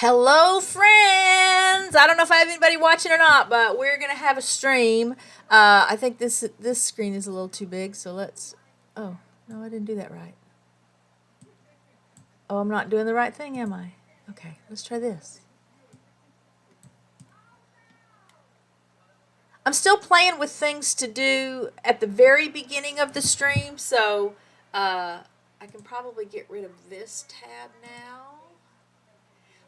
Hello, friends. I don't know if I have anybody watching or not, but we're gonna have a stream. I think this screen is a little too big, so let's. Oh no, I didn't do that right. Oh, I'm not doing the right thing, am I? Okay, let's try this. I'm still playing with things to do at the very beginning of the stream, so I can probably get rid of this tab now.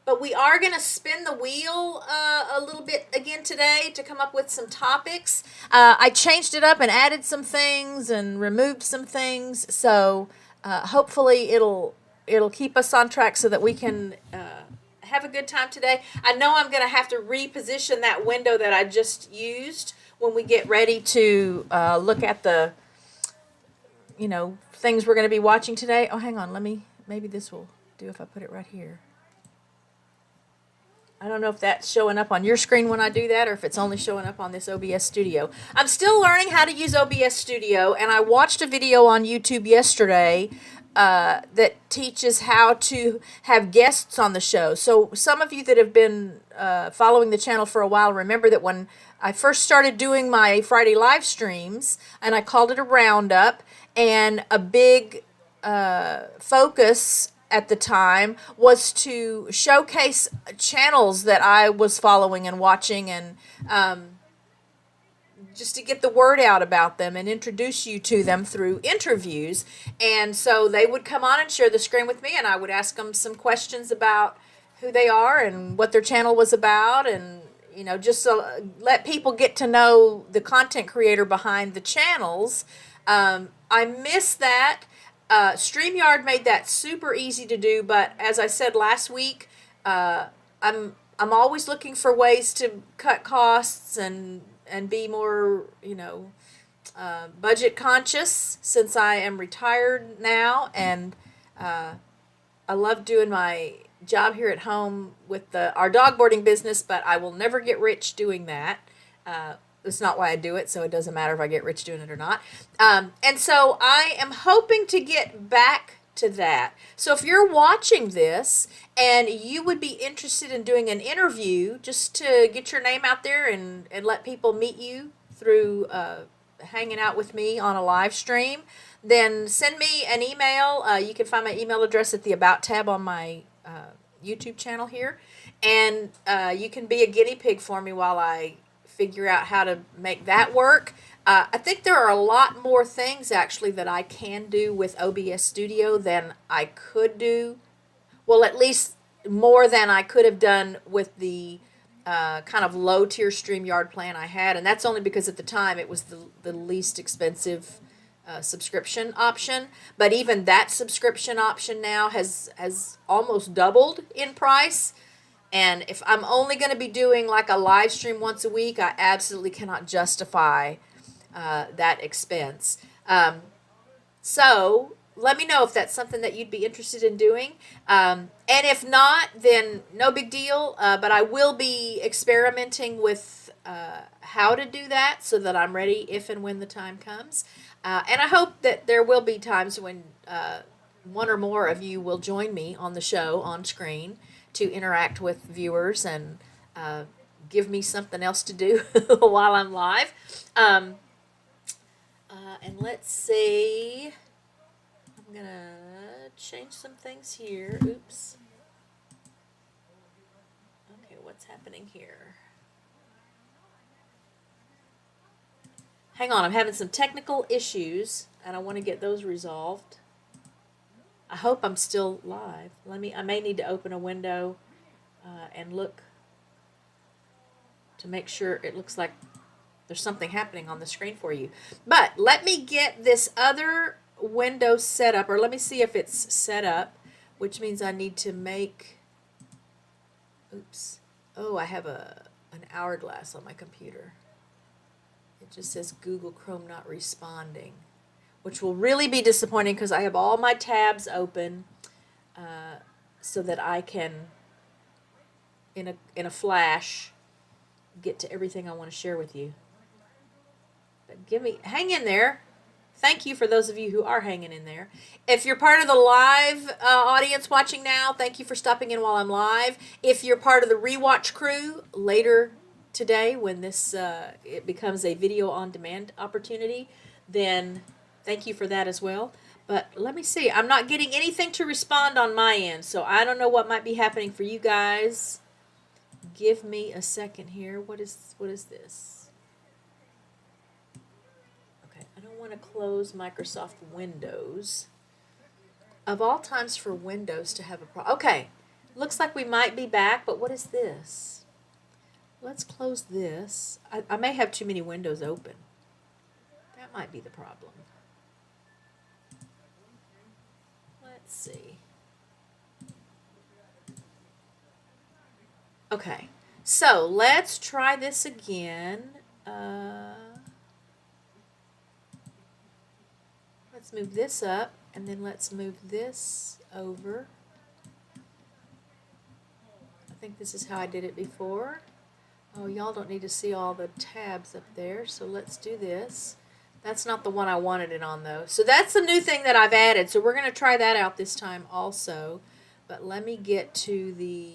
But we are going to spin the wheel a little bit again today to come up with some topics. I changed it up and added some things and removed some things, so hopefully it'll keep us on track so that we can have a good time today. I know I'm going to have to reposition that window that I just used when we get ready to look at the things we're going to be watching today. Oh, hang on, maybe this will do if I put it right here. I don't know if that's showing up on your screen when I do that or if it's only showing up on this OBS Studio. I'm still learning how to use OBS Studio, and I watched a video on YouTube yesterday that teaches how to have guests on the show. So some of you that have been following the channel for a while remember that when I first started doing my Friday live streams, and I called it a roundup, and a big focus at the time was to showcase channels that I was following and watching, and just to get the word out about them and introduce you to them through interviews. And so they would come on and share the screen with me, and I would ask them some questions about who they are and what their channel was about, and just so let people get to know the content creator behind the channels. I miss that. StreamYard made that super easy to do, but as I said last week, I'm always looking for ways to cut costs and be more budget conscious, since I am retired now, and I love doing my job here at home with our dog boarding business, but I will never get rich doing that. That's not why I do it, so it doesn't matter if I get rich doing it or not. And so I am hoping to get back to that. So if you're watching this and you would be interested in doing an interview just to get your name out there and let people meet you through hanging out with me on a live stream, then send me an email. You can find my email address at the About tab on my YouTube channel here. And you can be a guinea pig for me while I figure out how to make that work. I think there are a lot more things actually that I can do with OBS Studio than I could do. Well, at least more than I could have done with the kind of low tier StreamYard plan I had. And that's only because at the time it was the least expensive subscription option, but even that subscription option now has almost doubled in price. And if I'm only going to be doing like a live stream once a week, I absolutely cannot justify that expense. So let me know if that's something that you'd be interested in doing. And if not, then no big deal. But I will be experimenting with how to do that so that I'm ready if and when the time comes. And I hope that there will be times when one or more of you will join me on the show on screen to interact with viewers and give me something else to do while I'm live. And let's see. I'm going to change some things here. Oops. Okay, what's happening here? Hang on, I'm having some technical issues, and I want to get those resolved. I hope I'm still live. I may need to open a window and look to make sure it looks like there's something happening on the screen for you. But let me get this other window set up, or let me see if it's set up, which means I need to make, oops. Oh, I have an hourglass on my computer. It just says Google Chrome not responding, which will really be disappointing because I have all my tabs open so that I can, in a flash, get to everything I want to share with you. But hang in there. Thank you for those of you who are hanging in there. If you're part of the live audience watching now, thank you for stopping in while I'm live. If you're part of the rewatch crew later today when this it becomes a video on demand opportunity, then thank you for that as well. But let me see. I'm not getting anything to respond on my end, so I don't know what might be happening for you guys. Give me a second here. What is this? Okay, I don't want to close Microsoft Windows. Of all times for Windows to have a problem. Okay, looks like we might be back, but what is this? Let's close this. I may have too many windows open. That might be the problem. Let's see. Okay, so let's try this again. Let's move this up, and then let's move this over. I think this is how I did it before. Oh, y'all don't need to see all the tabs up there, so let's do this. That's not the one I wanted it on, though. So that's the new thing that I've added, so we're going to try that out this time also. But let me get to the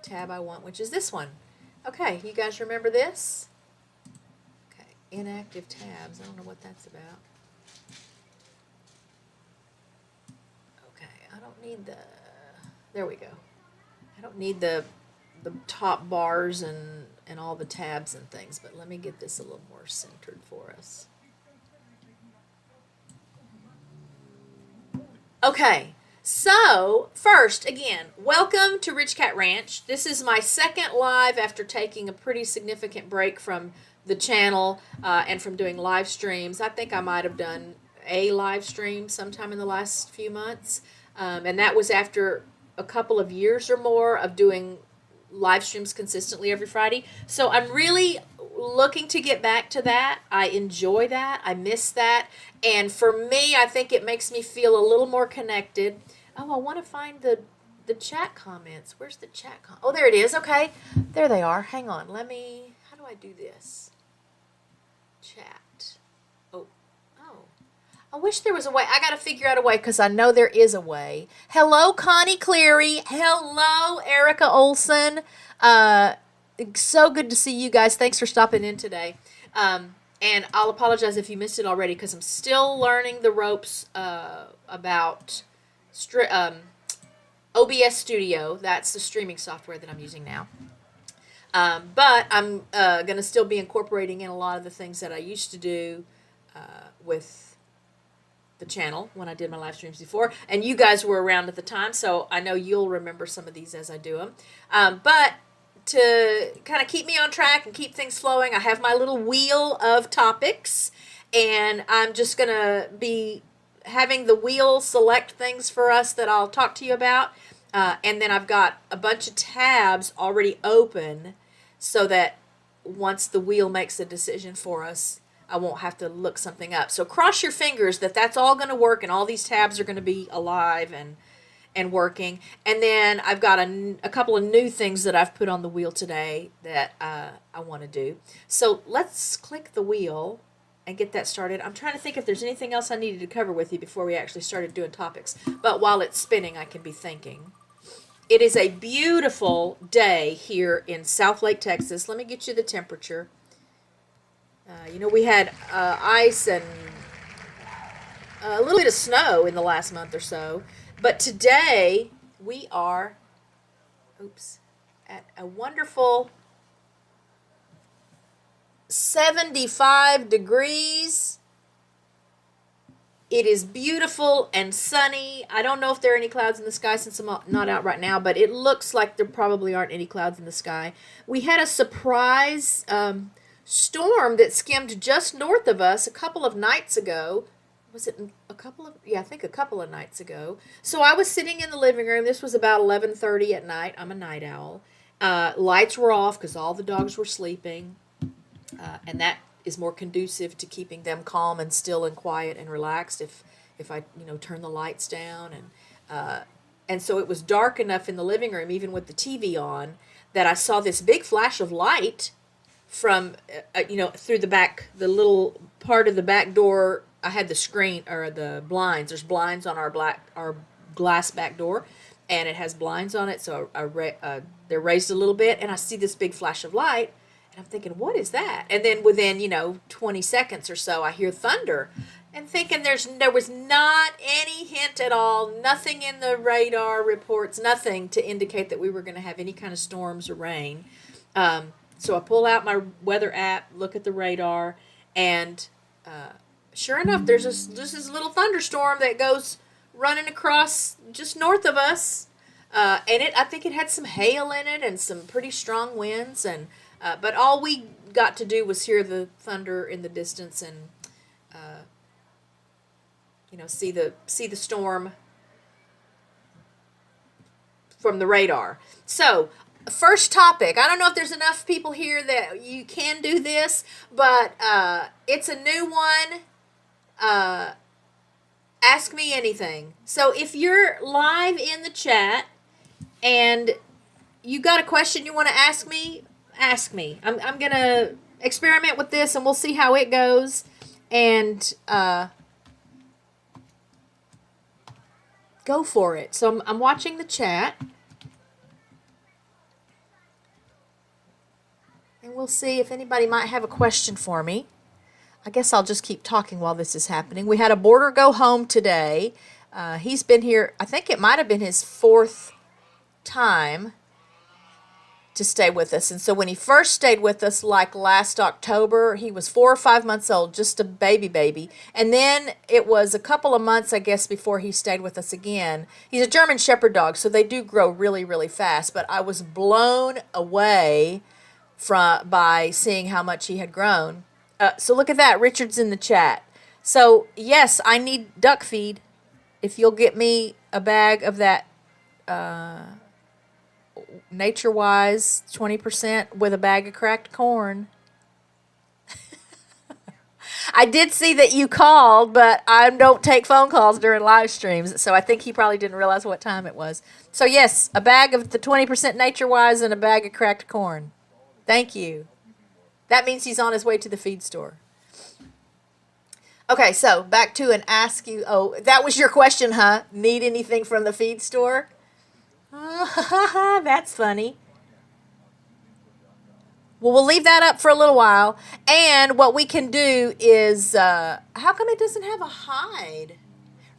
tab I want, which is this one. Okay, you guys remember this? Okay, inactive tabs. I don't know what that's about. Okay, I don't need the... There we go. I don't need the top bars and all the tabs and things, but let me get this a little more centered for us. Okay, so first, again, welcome to RichKatRanch. This is my second live after taking a pretty significant break from the channel and from doing live streams. I think I might have done a live stream sometime in the last few months, and that was after a couple of years or more of doing live streams consistently every Friday. So I'm really looking to get back to that. I enjoy that. I miss that. And for me, I think it makes me feel a little more connected. Oh, I want to find the chat comments. Where's the chat Oh, there it is. Okay. There they are. Hang on. How do I do this? Chat. Oh. I wish there was a way. I got to figure out a way because I know there is a way. Hello, Connie Cleary. Hello, Erica Olson. So good to see you guys. Thanks for stopping in today. And I'll apologize if you missed it already because I'm still learning the ropes about OBS Studio. That's the streaming software that I'm using now. But I'm going to still be incorporating in a lot of the things that I used to do with the channel when I did my live streams before, and you guys were around at the time, so I know you'll remember some of these as I do them. But to kind of keep me on track and keep things flowing, I have my little wheel of topics, and I'm just going to be having the wheel select things for us that I'll talk to you about. And then I've got a bunch of tabs already open so that once the wheel makes a decision for us, I won't have to look something up. So cross your fingers that that's all going to work and all these tabs are going to be alive and working. And then I've got a couple of new things that I've put on the wheel today that I want to do. So let's click the wheel and get that started. I'm trying to think if there's anything else I needed to cover with you before we actually started doing topics. But while it's spinning, I can be thinking. It is a beautiful day here in Southlake, Texas. Let me get you the temperature. We had ice and a little bit of snow in the last month or so. But today we are, at a wonderful 75 degrees. It is beautiful and sunny. I don't know if there are any clouds in the sky since I'm not out right now, but it looks like there probably aren't any clouds in the sky. We had a surprise storm that skimmed just north of us a couple of nights ago. Was it a couple of, I think a couple of nights ago. So I was sitting in the living room. This was about 11:30 at night. I'm a night owl. Lights were off because all the dogs were sleeping. And that is more conducive to keeping them calm and still and quiet and relaxed if I turn the lights down and so it was dark enough in the living room even with the TV on that I saw this big flash of light from through the little part of the back door. I had the screen or the blinds. There's blinds on our glass back door, and it has blinds on it. So they're raised a little bit, and I see this big flash of light. And I'm thinking, what is that? And then within, 20 seconds or so, I hear thunder. And thinking there was not any hint at all, nothing in the radar reports, nothing to indicate that we were going to have any kind of storms or rain. So I pull out my weather app, look at the radar, and sure enough, there's this little thunderstorm that goes running across just north of us. And I think it had some hail in it and some pretty strong winds but all we got to do was hear the thunder in the distance and, see the storm from the radar. So, first topic. I don't know if there's enough people here that you can do this, but it's a new one. Ask me anything. So, if you're live in the chat and you got a question you want to ask me, ask me. I'm going to experiment with this and we'll see how it goes. And go for it. So I'm watching the chat. And we'll see if anybody might have a question for me. I guess I'll just keep talking while this is happening. We had a boarder go home today. He's been here, I think it might have been his 4th time to stay with us. And so when he first stayed with us, like last October, he was 4 or 5 months old, just a baby. And then it was a couple of months, I guess, before he stayed with us again. He's a German Shepherd dog, so they do grow really, really fast. But I was blown away by seeing how much he had grown. So look at that. Richard's in the chat. So, yes, I need duck feed. If you'll get me a bag of that Nature Wise 20% with a bag of cracked corn. I did see that you called, but I don't take phone calls during live streams, so I think he probably didn't realize what time it was. So, yes, a bag of the 20% Nature Wise and a bag of cracked corn. Thank you. That means he's on his way to the feed store. Okay, so back to an ask you. Oh, that was your question, huh? Need anything from the feed store? That's funny. Well, we'll leave that up for a little while. And what we can do is, how come it doesn't have a hide?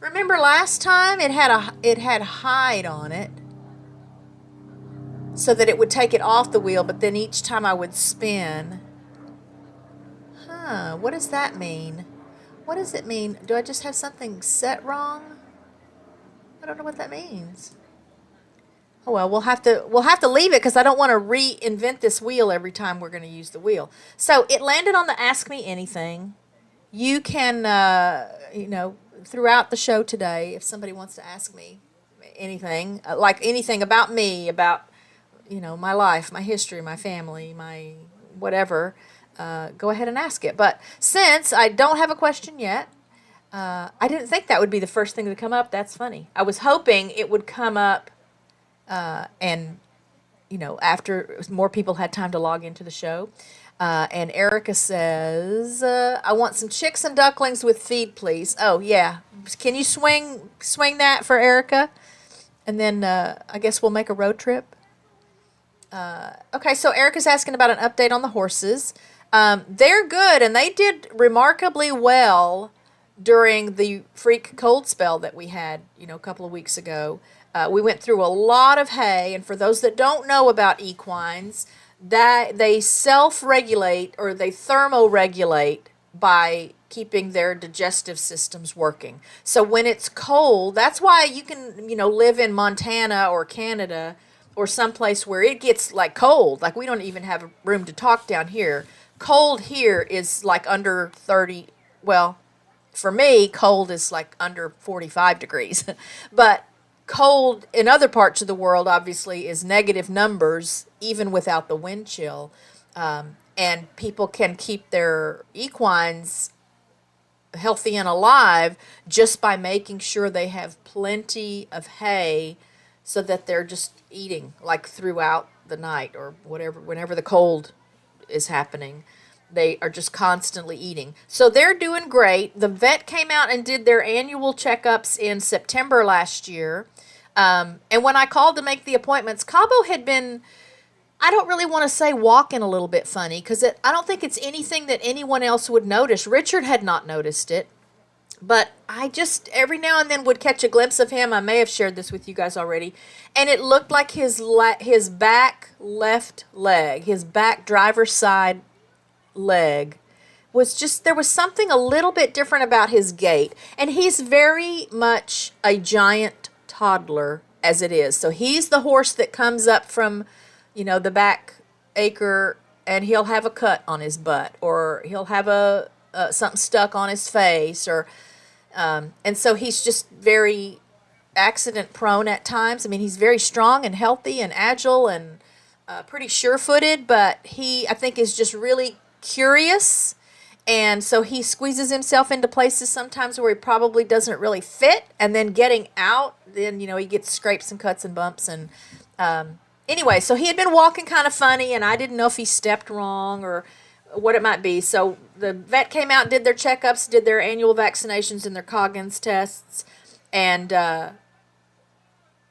Remember last time it had hide on it, so that it would take it off the wheel. But then each time I would spin. What does that mean? What does it mean? Do I just have something set wrong? I don't know what that means. Oh well, we'll have to leave it because I don't want to reinvent this wheel every time we're going to use the wheel. So it landed on the Ask Me Anything. you can, you know, throughout the show today, if somebody wants to ask me anything, like anything about me, about, you know, my life, my history, my family, my whatever, go ahead and ask it. But since I don't have a question yet, I didn't think that would be the first thing to come up. That's funny. I was hoping it would come up, and you know, after more people had time to log into the show. And Erica says, "I want some chicks and ducklings with feed, please." Oh yeah, can you swing that for Erica? And then I guess we'll make a road trip. Okay, so Erica's asking about an update on the horses. They're good, and they did remarkably well during the freak cold spell that we had, you know, a couple of weeks ago. We went through a lot of hay, and for those that don't know about equines, that they self-regulate or they thermoregulate by keeping their digestive systems working. So when it's cold, that's why you can, you know, live in Montana or Canada or someplace where it gets like cold. Like we don't even have room to talk down here. Cold here is like under 30, well, for me, cold is like under 45 degrees. But cold in other parts of the world, obviously, is negative numbers, even without the wind chill. And people can keep their equines healthy and alive just by making sure they have plenty of hay so that they're just eating like throughout the night or whatever, whenever the cold is happening. They are just constantly eating. So they're doing great. The vet came out and did their annual checkups in September last year. And when I called to make the appointments, Cabo had been, I don't really want to say walking a little bit funny because I don't think it's anything that anyone else would notice. Richard had not noticed it. But I just every now and then would catch a glimpse of him. I may have shared this with you guys already. And it looked like his back left leg, his back driver's side leg was just, there was something a little bit different about his gait. And he's very much a giant toddler as it is. So he's the horse that comes up from, you know, the back acre and he'll have a cut on his butt or he'll have a something stuck on his face or and so he's just very accident prone at times. I mean, he's very strong and healthy and agile and pretty sure-footed, but he, I think, is just really curious, and so he squeezes himself into places sometimes where he probably doesn't really fit, and then getting out, then, you know, he gets scrapes and cuts and bumps, and anyway, so he had been walking kind of funny, and I didn't know if he stepped wrong or what it might be. So the vet came out, did their checkups, did their annual vaccinations and their Coggins tests, and then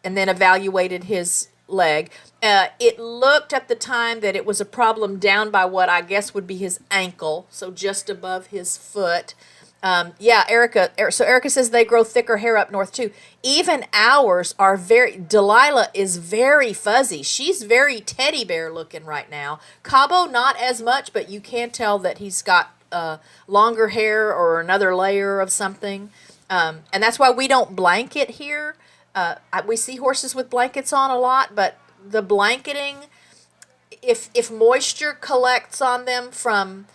evaluated his leg. It looked at the time that it was a problem down by what I guess would be his ankle, so just above his foot. Yeah, Erica. So Erica says they grow thicker hair up north too. Even ours are very. Delilah is very fuzzy. She's very teddy bear looking right now. Cabo not as much, but you can tell that he's got longer hair or another layer of something. And that's why we don't blanket here. We see horses with blankets on a lot, but the blanketing, if moisture collects on them from,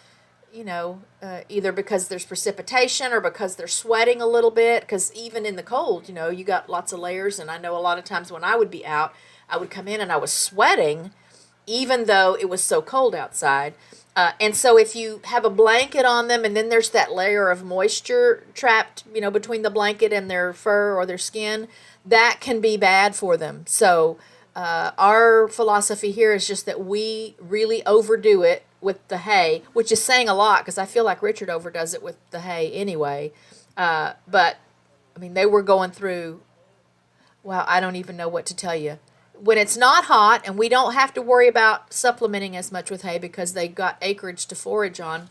you know, either because there's precipitation or because they're sweating a little bit, because even in the cold, you know, you got lots of layers, and I know a lot of times when I would be out, I would come in and I was sweating, even though it was so cold outside. And so if you have a blanket on them and then there's that layer of moisture trapped, you know, between the blanket and their fur or their skin, that can be bad for them. So our philosophy here is just that we really overdo it with the hay, which is saying a lot because I feel like Richard overdoes it with the hay anyway. But, I mean, they were going through, well, I don't even know what to tell you. When it's not hot and we don't have to worry about supplementing as much with hay because they got acreage to forage on,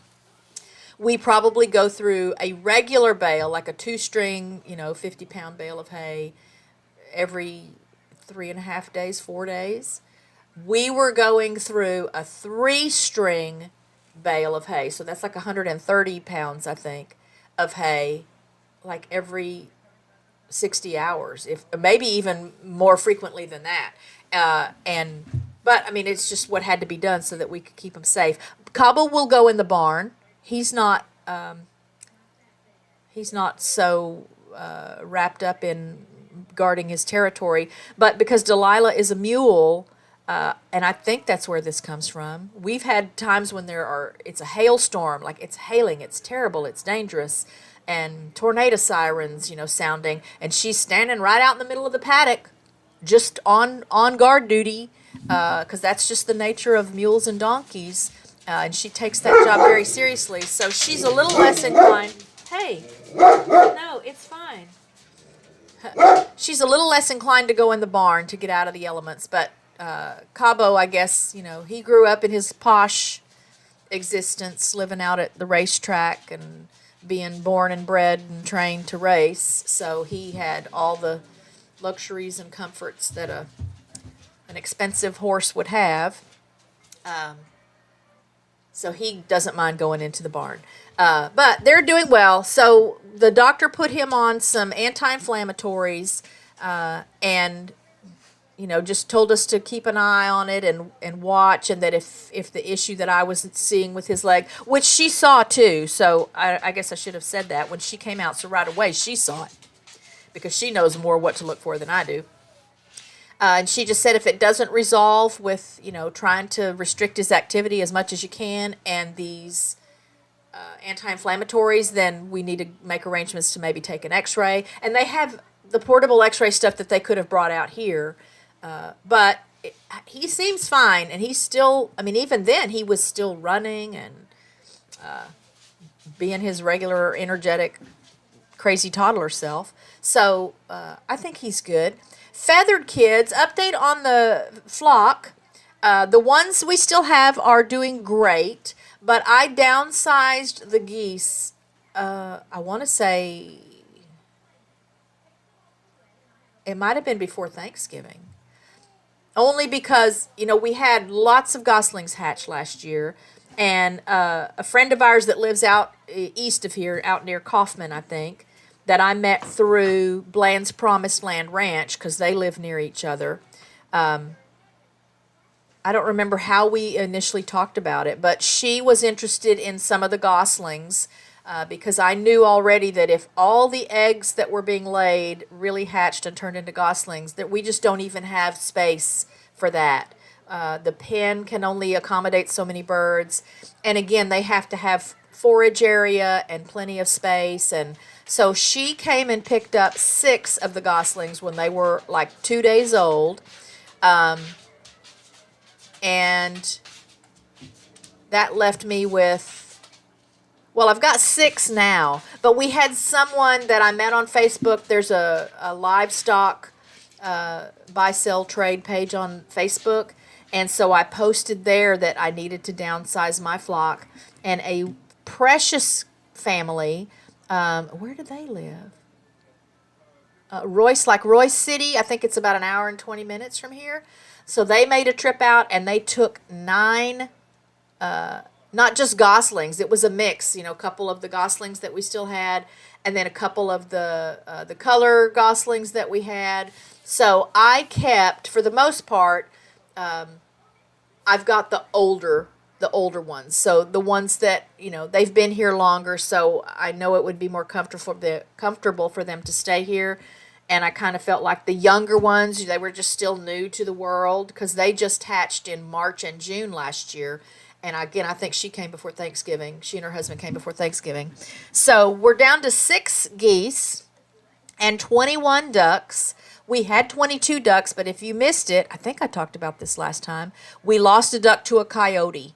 we probably go through a regular bale, like a 2-string, you know, 50-pound bale of hay every 3.5 days, 4 days. We were going through a 3-string bale of hay. So that's like 130 pounds, I think, of hay, like every 60 hours, if maybe even more frequently than that. But I mean, it's just what had to be done so that we could keep them safe. Cabo will go in the barn. He's not he's not so wrapped up in guarding his territory. But because Delilah is a mule, and I think that's where this comes from. We've had times when it's a hailstorm, like it's hailing, it's terrible, it's dangerous, and tornado sirens, sounding, and she's standing right out in the middle of the paddock, just on guard duty, because that's just the nature of mules and donkeys, and she takes that job very seriously. So she's a little less inclined. Hey, no, it's fine. She's a little less inclined to go in the barn to get out of the elements, but Cabo, I guess, he grew up in his posh existence, living out at the racetrack and being born and bred and trained to race. So he had all the luxuries and comforts that an expensive horse would have. So he doesn't mind going into the barn. But they're doing well. So the doctor put him on some anti-inflammatories and just told us to keep an eye on it and watch, and that if the issue that I was seeing with his leg, which she saw too, so I guess I should have said that when she came out, so right away she saw it, because she knows more what to look for than I do. And she just said if it doesn't resolve with, trying to restrict his activity as much as you can and these anti-inflammatories, then we need to make arrangements to maybe take an x-ray. And they have the portable x-ray stuff that they could have brought out here. But he seems fine, and he's still, even then he was still running and being his regular, energetic, crazy toddler self. So I think he's good. Feathered kids, update on the flock. The ones we still have are doing great, but I downsized the geese, I want to say, it might have been before Thanksgiving. Only because, we had lots of goslings hatch last year, and a friend of ours that lives out east of here, out near Kaufman, I think, that I met through Bland's Promised Land Ranch, because they live near each other. I don't remember how we initially talked about it, but she was interested in some of the goslings, because I knew already that if all the eggs that were being laid really hatched and turned into goslings, that we just don't even have space for that. The pen can only accommodate so many birds, and again, they have to have forage area and plenty of space. And so she came and picked up 6 of the goslings when they were like 2 days old, and that left me with, well, I've got 6 now, but we had someone that I met on Facebook. There's a livestock buy-sell trade page on Facebook, and so I posted there that I needed to downsize my flock, and a precious family, where do they live? Royce City. I think it's about an hour and 20 minutes from here. So they made a trip out, and they took 9, not just goslings. It was a mix, a couple of the goslings that we still had, and then a couple of the color goslings that we had. So I kept, for the most part, I've got the older ones. So the ones that, they've been here longer, so I know it would be more comfortable for them to stay here. And I kind of felt like the younger ones, they were just still new to the world, because they just hatched in March and June last year. And again, I think she came before Thanksgiving. She and her husband came before Thanksgiving. So we're down to 6 geese and 21 ducks. We had 22 ducks, but if you missed it, I think I talked about this last time, we lost a duck to a coyote.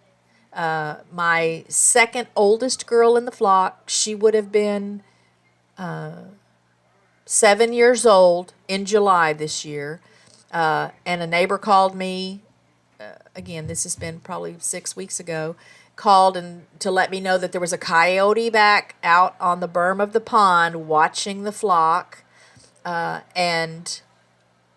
My second oldest girl in the flock, she would have been 7 years old in July this year. And a neighbor called me, again, this has been probably 6 weeks ago, called and to let me know that there was a coyote back out on the berm of the pond watching the flock. And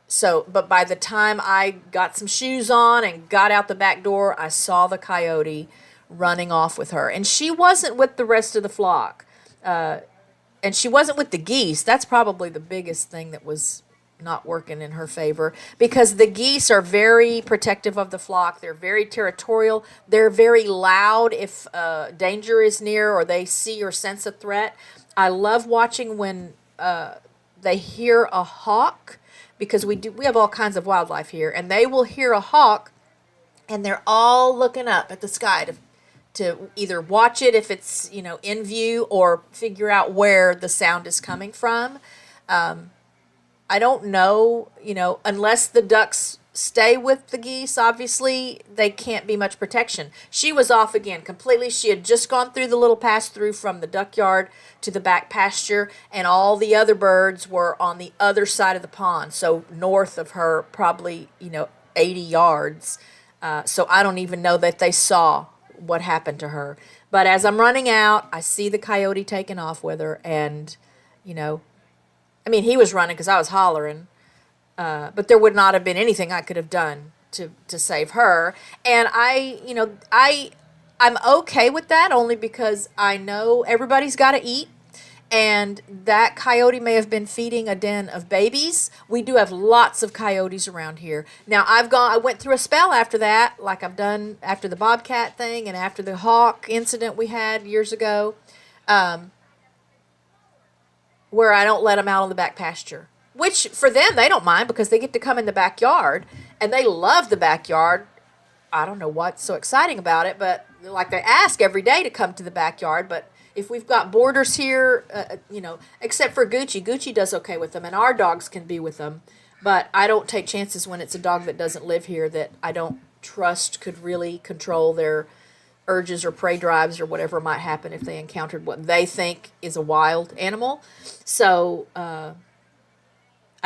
so, but by the time I got some shoes on and got out the back door, I saw the coyote running off with her. And she wasn't with the rest of the flock. And she wasn't with the geese. That's probably the biggest thing that was not working in her favor, because the geese are very protective of the flock. They're very territorial. They're very loud if danger is near or they see or sense a threat. I love watching when they hear a hawk, because we have all kinds of wildlife here, and they will hear a hawk, and they're all looking up at the sky to either watch it if it's, in view, or figure out where the sound is coming from. I don't know, unless the ducks stay with the geese, obviously, they can't be much protection. She was off again completely. She had just gone through the little pass through from the duck yard to the back pasture, and all the other birds were on the other side of the pond, so north of her, probably, 80 yards. So I don't even know that they saw what happened to her. But as I'm running out, I see the coyote taking off with her, and, he was running because I was hollering, but there would not have been anything I could have done to save her. And I'm okay with that, only because I know everybody's got to eat, and that coyote may have been feeding a den of babies. We do have lots of coyotes around here. Now, I went through a spell after that, like I've done after the bobcat thing and after the hawk incident we had years ago, where I don't let them out on the back pasture. Which, for them, they don't mind, because they get to come in the backyard, and they love the backyard. I don't know what's so exciting about it, but like they ask every day to come to the backyard. But if we've got boarders here, except for Gucci. Gucci does okay with them, and our dogs can be with them. But I don't take chances when it's a dog that doesn't live here, that I don't trust could really control their urges or prey drives or whatever might happen if they encountered what they think is a wild animal. So I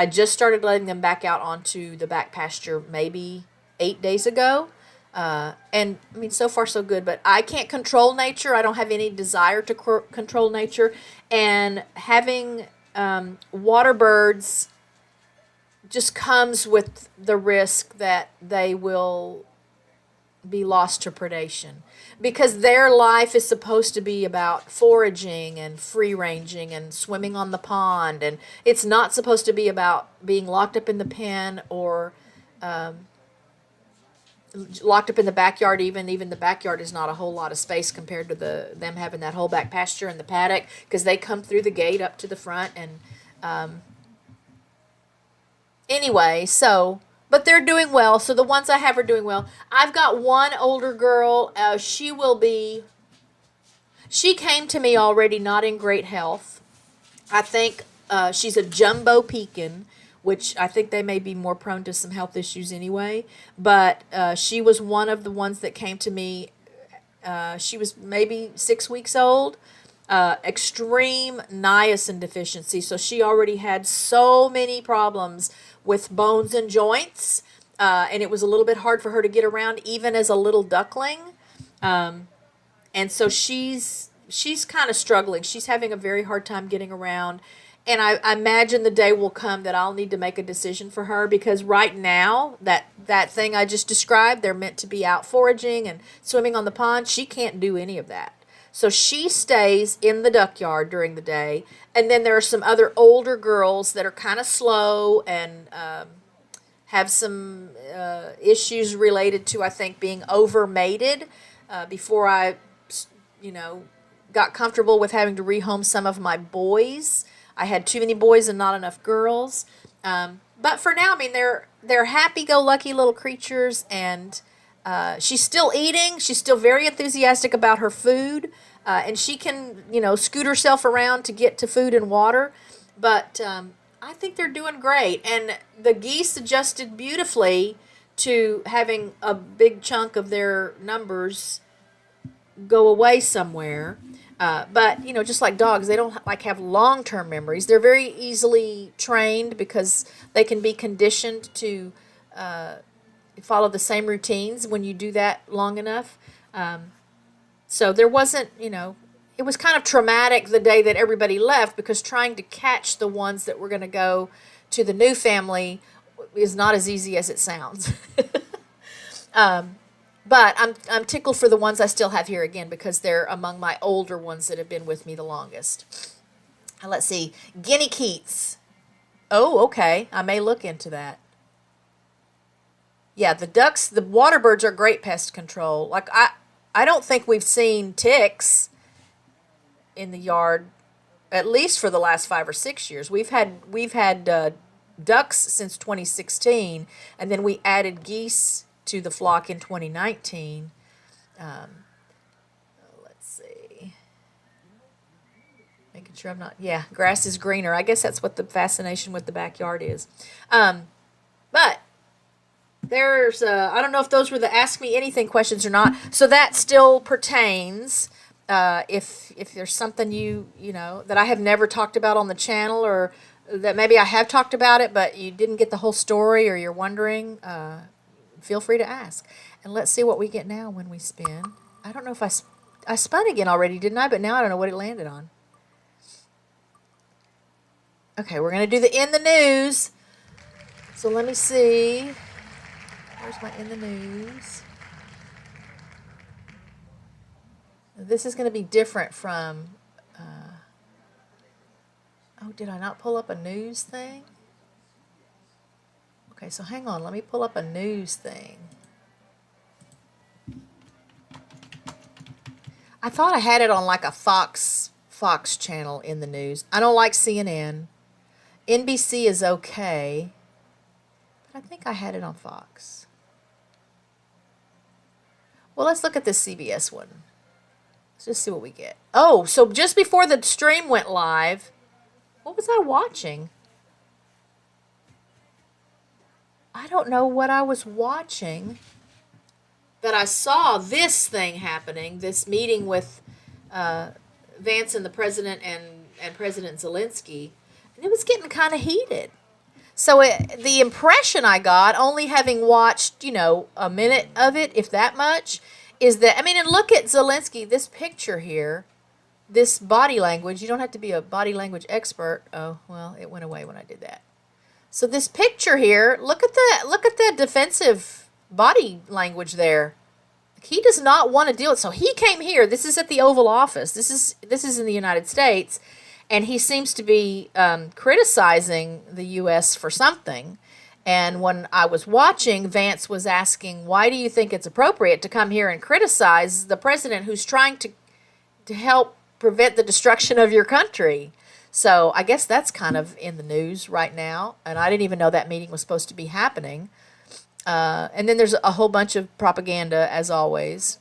just started letting them back out onto the back pasture maybe 8 days ago. And so far so good, but I can't control nature. I don't have any desire to control nature. And having water birds just comes with the risk that they will be lost to predation, because their life is supposed to be about foraging and free ranging and swimming on the pond, and it's not supposed to be about being locked up in the pen, or locked up in the backyard. Even the backyard is not a whole lot of space compared to them having that whole back pasture and the paddock, because they come through the gate up to the front. And anyway, but they're doing well. So the ones I have are doing well. I've got one older girl. She came to me already not in great health. I think she's a jumbo pekin, which I think they may be more prone to some health issues anyway. But she was one of the ones that came to me. She was maybe 6 weeks old. Extreme niacin deficiency. So she already had so many problems with bones and joints. And it was a little bit hard for her to get around, even as a little duckling. And so she's kind of struggling. She's having a very hard time getting around. And I imagine the day will come that I'll need to make a decision for her, because right now, that thing I just described, they're meant to be out foraging and swimming on the pond. She can't do any of that. So she stays in the duck yard during the day. And then there are some other older girls that are kind of slow and have some issues related to, I think, being overmated. Before I, got comfortable with having to rehome some of my boys. I had too many boys and not enough girls. But for now, they're happy-go-lucky little creatures, and she's still eating. She's still very enthusiastic about her food, and she can, scoot herself around to get to food and water. But I think they're doing great, and the geese adjusted beautifully to having a big chunk of their numbers go away somewhere. But, just like dogs, they don't have long-term memories. They're very easily trained because they can be conditioned to follow the same routines when you do that long enough. So there wasn't, it was kind of traumatic the day that everybody left, because trying to catch the ones that were going to go to the new family is not as easy as it sounds. But I'm tickled for the ones I still have here again, because they're among my older ones that have been with me the longest. Let's see. Guinea Keats. Oh, okay. I may look into that. Yeah, the ducks, the water birds are great pest control. I don't think we've seen ticks in the yard at least for the last 5 or 6 years. We've had ducks since 2016, and then we added geese to the flock in 2019. Let's see. Making sure I'm not. Yeah, grass is greener. I guess that's what the fascination with the backyard is. But there's, I don't know if those were the Ask Me Anything questions or not. So that still pertains. If there's something you know that I have never talked about on the channel, or that maybe I have talked about it, but you didn't get the whole story, or you're wondering, feel free to ask. And let's see what we get now when we spin. I don't know if I spun again already, didn't I? But now I don't know what it landed on. Okay, we're going to do the In the News. So let me see. Where's my In the News? This is going to be different from... oh, did I not pull up a news thing? Okay, so hang on. Let me pull up a news thing. I thought I had it on like a Fox channel in the news. I don't like CNN. NBC is okay. But I think I had it on Fox. Well, let's look at this CBS one. Let's just see what we get. Oh, so just before the stream went live, what was I watching? I don't know what I was watching, but I saw this thing happening, this meeting with Vance and the president and President Zelensky, and it was getting kind of heated. So the impression I got, only having watched, a minute of it, if that much, is that, and look at Zelensky, this picture here, this body language. You don't have to be a body language expert. Oh, well, it went away when I did that. So this picture here, look at that defensive body language there. He does not want to deal with. So he came here. This is at the Oval Office. This is in the United States, and he seems to be criticizing the U.S. for something. And when I was watching, Vance was asking, "Why do you think it's appropriate to come here and criticize the president who's trying to help prevent the destruction of your country?" So I guess that's kind of in the news right now, and I didn't even know that meeting was supposed to be happening. And then there's a whole bunch of propaganda, as always.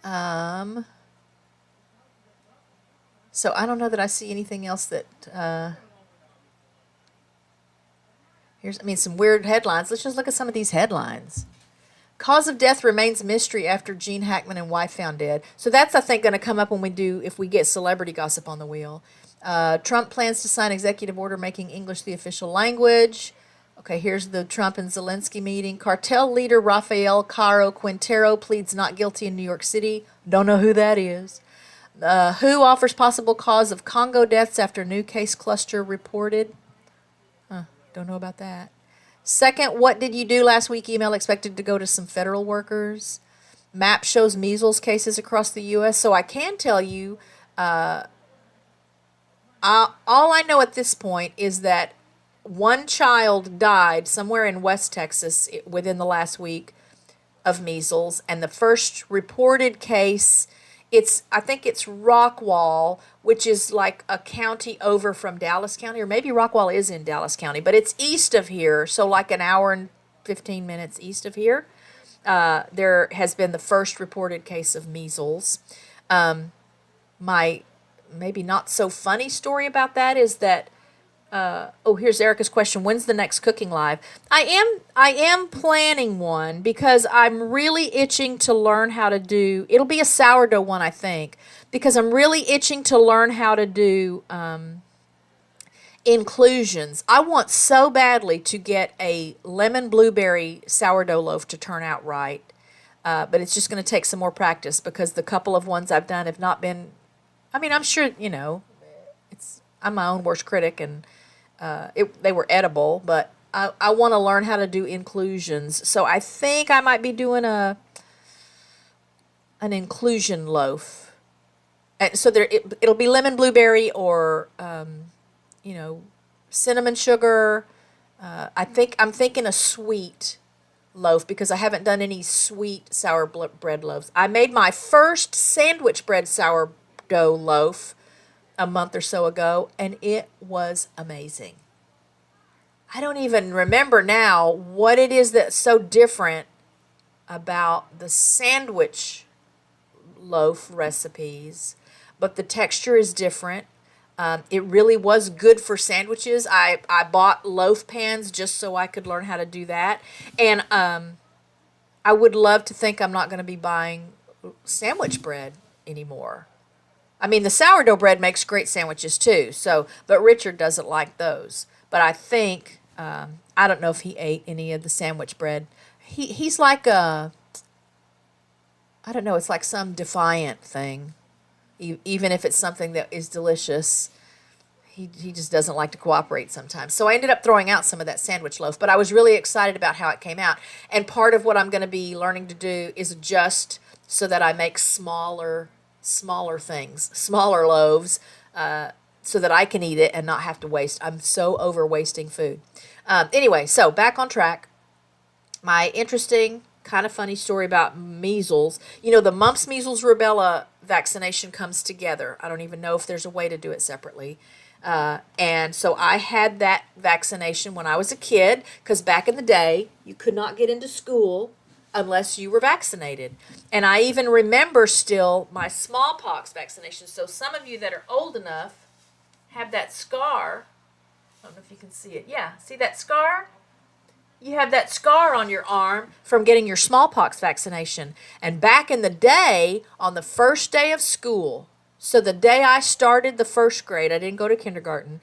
So I don't know that I see anything else that... here's, some weird headlines. Let's just look at some of these headlines. Cause of death remains mystery after Gene Hackman and wife found dead. So that's, I think, going to come up if we get celebrity gossip on the wheel. Trump plans to sign executive order making English the official language. Okay, here's the Trump and Zelensky meeting. Cartel leader Rafael Caro Quintero pleads not guilty in New York City. Don't know who that is. WHO offers possible cause of Congo deaths after new case cluster reported. Don't know about that. Second, what did you do last week? Email expected to go to some federal workers. Map shows measles cases across the U.S. So I can tell you, all I know at this point is that one child died somewhere in West Texas within the last week of measles, and the first reported case, I think it's Rockwall, which is like a county over from Dallas County, or maybe Rockwall is in Dallas County, but it's east of here, so like an hour and 15 minutes east of here. There has been the first reported case of measles. My maybe not so funny story about that is that here's Erica's question. When's the next cooking live? I am planning one because I'm really itching to learn how to do, it'll be a sourdough one, I think, because I'm really itching to learn how to do inclusions. I want so badly to get a lemon blueberry sourdough loaf to turn out right, but it's just going to take some more practice because the couple of ones I've done have not been, I'm sure, I'm my own worst critic, and they were edible, but I want to learn how to do inclusions. So I think I might be doing an inclusion loaf. And so it'll be lemon blueberry or cinnamon sugar. I'm thinking a sweet loaf because I haven't done any sweet sour bread loaves. I made my first sandwich bread sourdough loaf a month or so ago, and it was amazing. I don't even remember now what it is that's so different about the sandwich loaf recipes, but the texture is different. It really was good for sandwiches. I bought loaf pans just so I could learn how to do that. And I would love to think I'm not going to be buying sandwich bread anymore. I mean, the sourdough bread makes great sandwiches too. So, but Richard doesn't like those. But I think I don't know if he ate any of the sandwich bread. He's like a, I don't know. It's like some defiant thing. Even if it's something that is delicious, he just doesn't like to cooperate sometimes. So I ended up throwing out some of that sandwich loaf. But I was really excited about how it came out. And part of what I'm going to be learning to do is adjust so that I make smaller things, smaller loaves, so that I can eat it and not have to waste. I'm so over wasting food. Anyway, so back on track. My interesting, kind of funny story about measles. You know, the mumps, measles, rubella vaccination comes together. I don't even know if there's a way to do it separately. And so I had that vaccination when I was a kid, because back in the day, you could not get into school unless you were vaccinated. And I even remember still my smallpox vaccination. So some of you that are old enough have that scar. I don't know if you can see it. Yeah, see that scar? You have that scar on your arm from getting your smallpox vaccination. And back in the day, on the first day of school, so the day I started the first grade, I didn't go to kindergarten,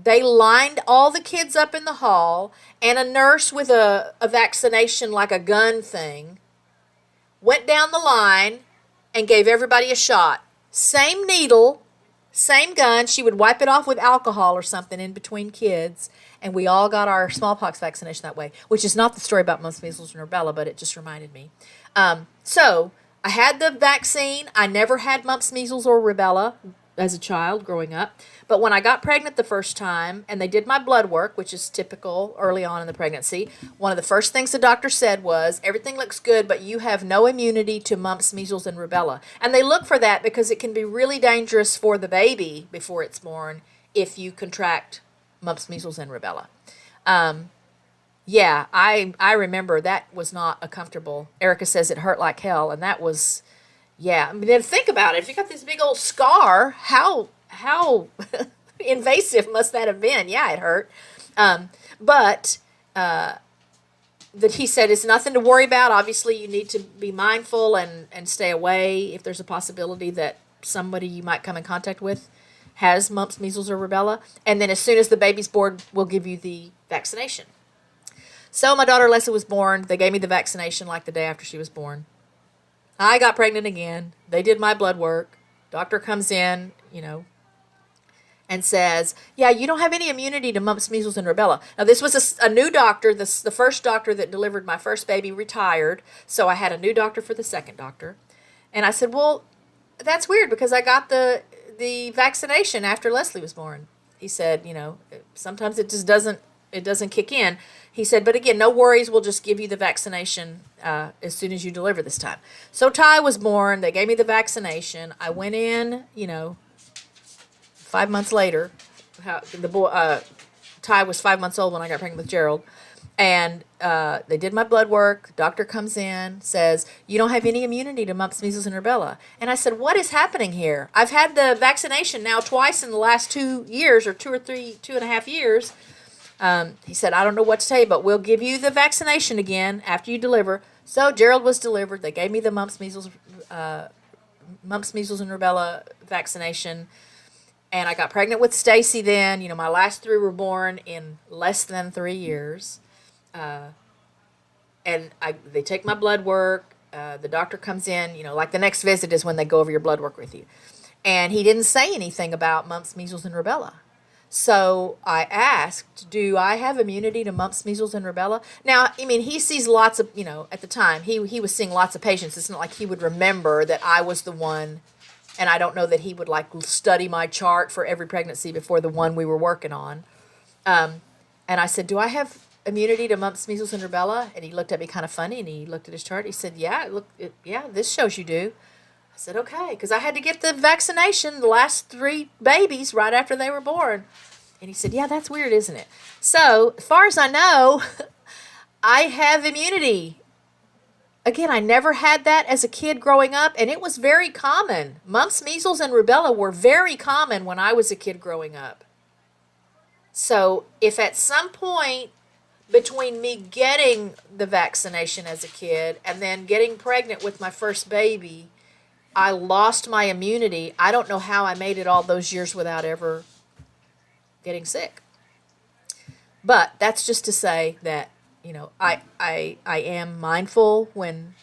they lined all the kids up in the hall, and a nurse with a vaccination, like a gun thing, went down the line and gave everybody a shot. Same needle, same gun. She would wipe it off with alcohol or something in between kids, and we all got our smallpox vaccination that way, which is not the story about mumps, measles, and rubella, but it just reminded me. So I had the vaccine. I never had mumps, measles, or rubella as a child growing up. But when I got pregnant the first time and they did my blood work, which is typical early on in the pregnancy, one of the first things the doctor said was, everything looks good, but you have no immunity to mumps, measles, and rubella. And they look for that because it can be really dangerous for the baby before it's born if you contract mumps, measles, and rubella. Yeah, I remember that was not a comfortable. Erica says it hurt like hell, and that was, yeah. I mean, then think about it. If you got this big old scar, how invasive must that have been? Yeah, it hurt. But that he said it's nothing to worry about. Obviously, you need to be mindful and stay away if there's a possibility that somebody you might come in contact with has mumps, measles, or rubella. And then as soon as the baby's born, we'll give you the vaccination. So my daughter Leslie was born. They gave me the vaccination like the day after she was born. I got pregnant again. They did my blood work. Doctor comes in, and says, yeah, you don't have any immunity to mumps, measles, and rubella. Now, this was a new doctor. The first doctor that delivered my first baby retired, so I had a new doctor for the second doctor. And I said, well, that's weird because I got the vaccination after Leslie was born. He said, sometimes it just doesn't kick in. He said, but again, no worries. We'll just give you the vaccination as soon as you deliver this time. So Ty was born. They gave me the vaccination. I went in, 5 months later. Ty was 5 months old when I got pregnant with Gerald. And they did my blood work. The doctor comes in, says, you don't have any immunity to mumps, measles, and rubella. And I said, what is happening here? I've had the vaccination now twice in the last 2 years, or 2.5 years. He said, I don't know what to tell you, but we'll give you the vaccination again after you deliver. So Gerald was delivered. They gave me the mumps, measles, and rubella vaccination. And I got pregnant with Stacy then. My last three were born in less than 3 years. And they take my blood work. The doctor comes in, like the next visit is when they go over your blood work with you. And he didn't say anything about mumps, measles, and rubella. So I asked, do I have immunity to mumps, measles, and rubella? Now, he sees lots of, at the time, he was seeing lots of patients. It's not like he would remember that I was the one, and I don't know that he would, study my chart for every pregnancy before the one we were working on. And I said, do I have immunity to mumps, measles, and rubella? And he looked at me kind of funny, and he looked at his chart. He said, yeah, this shows you do. I said, okay, because I had to get the vaccination, the last 3 babies, right after they were born. And he said, yeah, that's weird, isn't it? So, as far as I know, I have immunity. Again, I never had that as a kid growing up, and it was very common. Mumps, measles, and rubella were very common when I was a kid growing up. So, if at some point between me getting the vaccination as a kid and then getting pregnant with my first baby, I lost my immunity, I don't know how I made it all those years without ever getting sick. But that's just to say that, I am mindful when,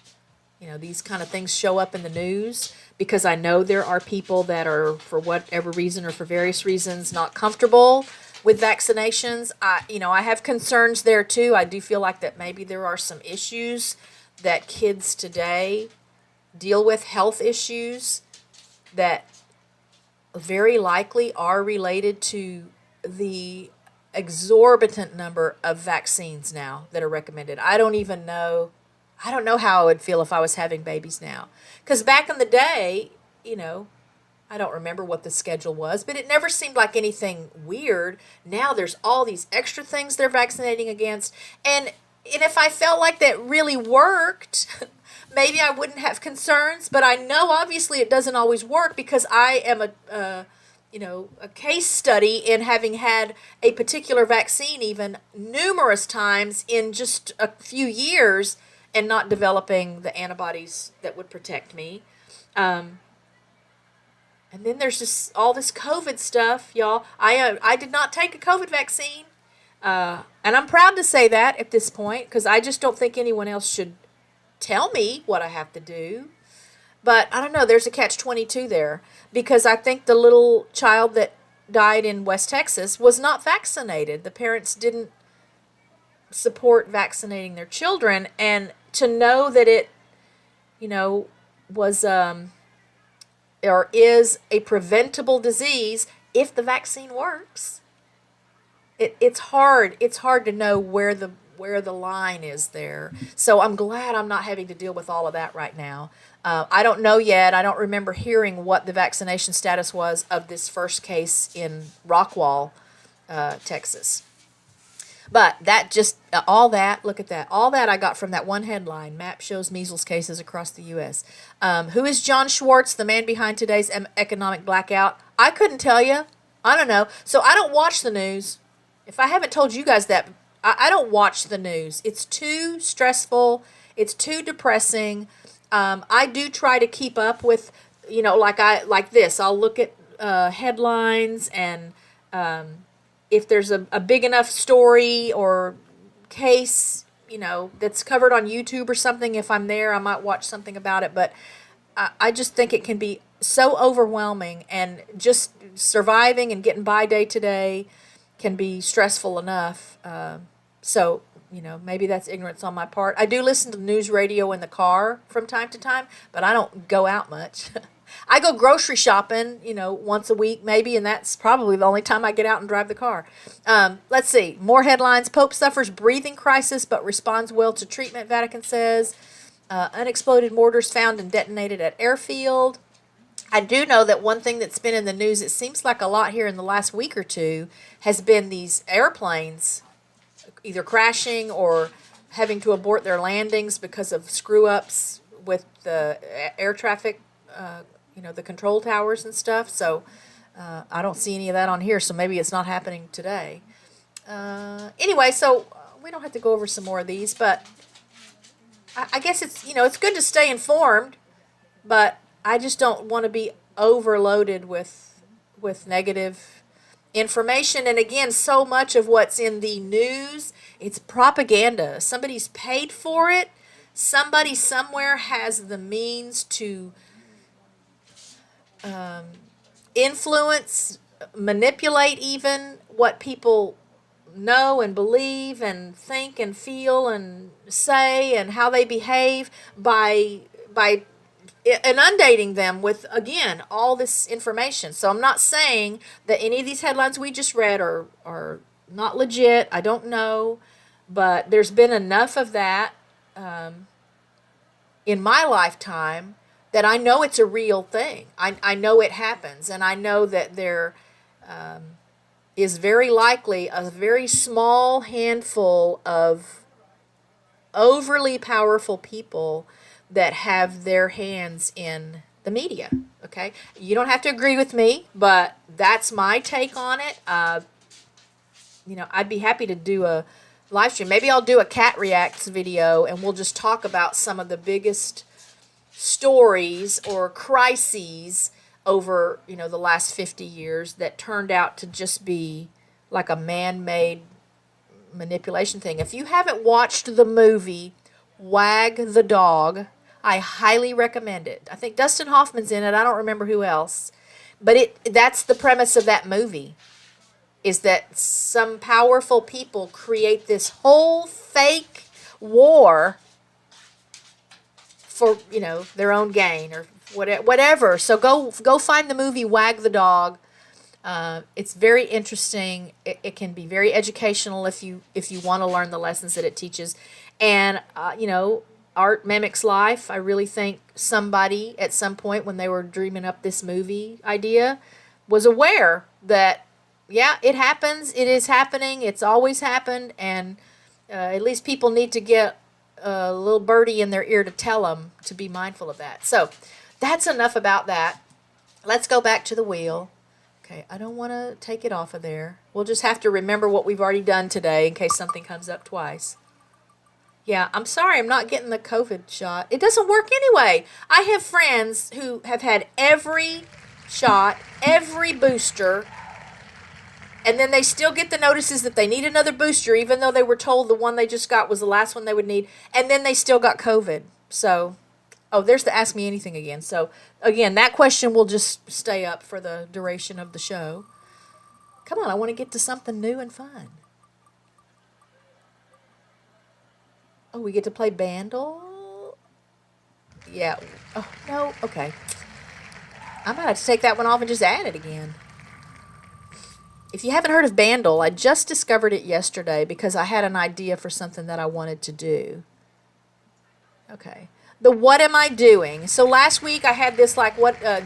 these kind of things show up in the news, because I know there are people that are, for whatever reason or for various reasons, not comfortable with vaccinations. I have concerns there too. I do feel like that maybe there are some issues that kids today deal with, health issues that very likely are related to the exorbitant number of vaccines now that are recommended. I don't know how I would feel if I was having babies now. Because back in the day, I don't remember what the schedule was, but it never seemed like anything weird. Now there's all these extra things they're vaccinating against. And if I felt like that really worked, maybe I wouldn't have concerns. But I know obviously it doesn't always work, because I am a case study in having had a particular vaccine even numerous times in just a few years and not developing the antibodies that would protect me. And then there's just all this COVID stuff, y'all. I did not take a COVID vaccine. And I'm proud to say that at this point, because I just don't think anyone else should tell me what I have to do. But I don't know, there's a catch-22 there, because I think the little child that died in West Texas was not vaccinated. The parents didn't support vaccinating their children, and to know that it, was or is a preventable disease if the vaccine works. It's hard to know where the line is there. So I'm glad I'm not having to deal with all of that right now. I don't know yet. I don't remember hearing what the vaccination status was of this first case in Rockwall, Texas. But that just, look at that. All that I got from that one headline: map shows measles cases across the U.S. Who is John Schwartz, the man behind today's economic blackout? I couldn't tell you. I don't know. So I don't watch the news. If I haven't told you guys that, I don't watch the news. It's too stressful. It's too depressing. I do try to keep up with, like this. I'll look at headlines, and if there's a big enough story or case, that's covered on YouTube or something, if I'm there, I might watch something about it. But I just think it can be so overwhelming, and just surviving and getting by day to day can be stressful enough. So, maybe that's ignorance on my part. I do listen to news radio in the car from time to time, but I don't go out much. I go grocery shopping, once a week maybe, and that's probably the only time I get out and drive the car. Let's see. More headlines. Pope suffers breathing crisis but responds well to treatment, Vatican says. Unexploded mortars found and detonated at airfield. I do know that one thing that's been in the news, it seems like a lot here in the last week or two, has been these airplanes either crashing or having to abort their landings because of screw-ups with the air traffic, the control towers and stuff. So I don't see any of that on here, so maybe it's not happening today. Anyway, so we don't have to go over some more of these, but I guess it's, it's good to stay informed, but I just don't want to be overloaded with negative information. And again, so much of what's in the news, it's propaganda. Somebody's paid for it. Somebody somewhere has the means to influence, manipulate even what people know and believe and think and feel and say and how they behave by inundating them with, again, all this information. So I'm not saying that any of these headlines we just read are not legit. I don't know, but there's been enough of that in my lifetime that I know it's a real thing. I know it happens, and I know that there is very likely a very small handful of overly powerful people that have their hands in the media. Okay, you don't have to agree with me, but that's my take on it. I'd be happy to do a live stream. Maybe I'll do a cat reacts video, and we'll just talk about some of the biggest stories or crises over the last 50 years that turned out to just be like a man-made manipulation thing. If you haven't watched the movie Wag the Dog, I highly recommend it. I think Dustin Hoffman's in it. I don't remember who else. But that's the premise of that movie, is that some powerful people create this whole fake war for, their own gain or whatever. So go find the movie Wag the Dog. It's very interesting. It can be very educational if you want to learn the lessons that it teaches. And art mimics life. I really think somebody at some point when they were dreaming up this movie idea was aware that, yeah, it happens. It is happening. It's always happened. And at least people need to get a little birdie in their ear to tell them to be mindful of that. So that's enough about that. Let's go back to the wheel. Okay, I don't want to take it off of there. We'll just have to remember what we've already done today in case something comes up twice. Yeah, I'm sorry I'm not getting the COVID shot. It doesn't work anyway. I have friends who have had every shot, every booster, and then they still get the notices that they need another booster, even though they were told the one they just got was the last one they would need, and then they still got COVID. So, there's the Ask Me Anything again. So, again, that question will just stay up for the duration of the show. Come on, I want to get to something new and fun. Oh, we get to play Bandle? Yeah. Oh, no. Okay. I might have to take that one off and just add it again. If you haven't heard of Bandle, I just discovered it yesterday because I had an idea for something that I wanted to do. Okay. The what am I doing? So last week I had this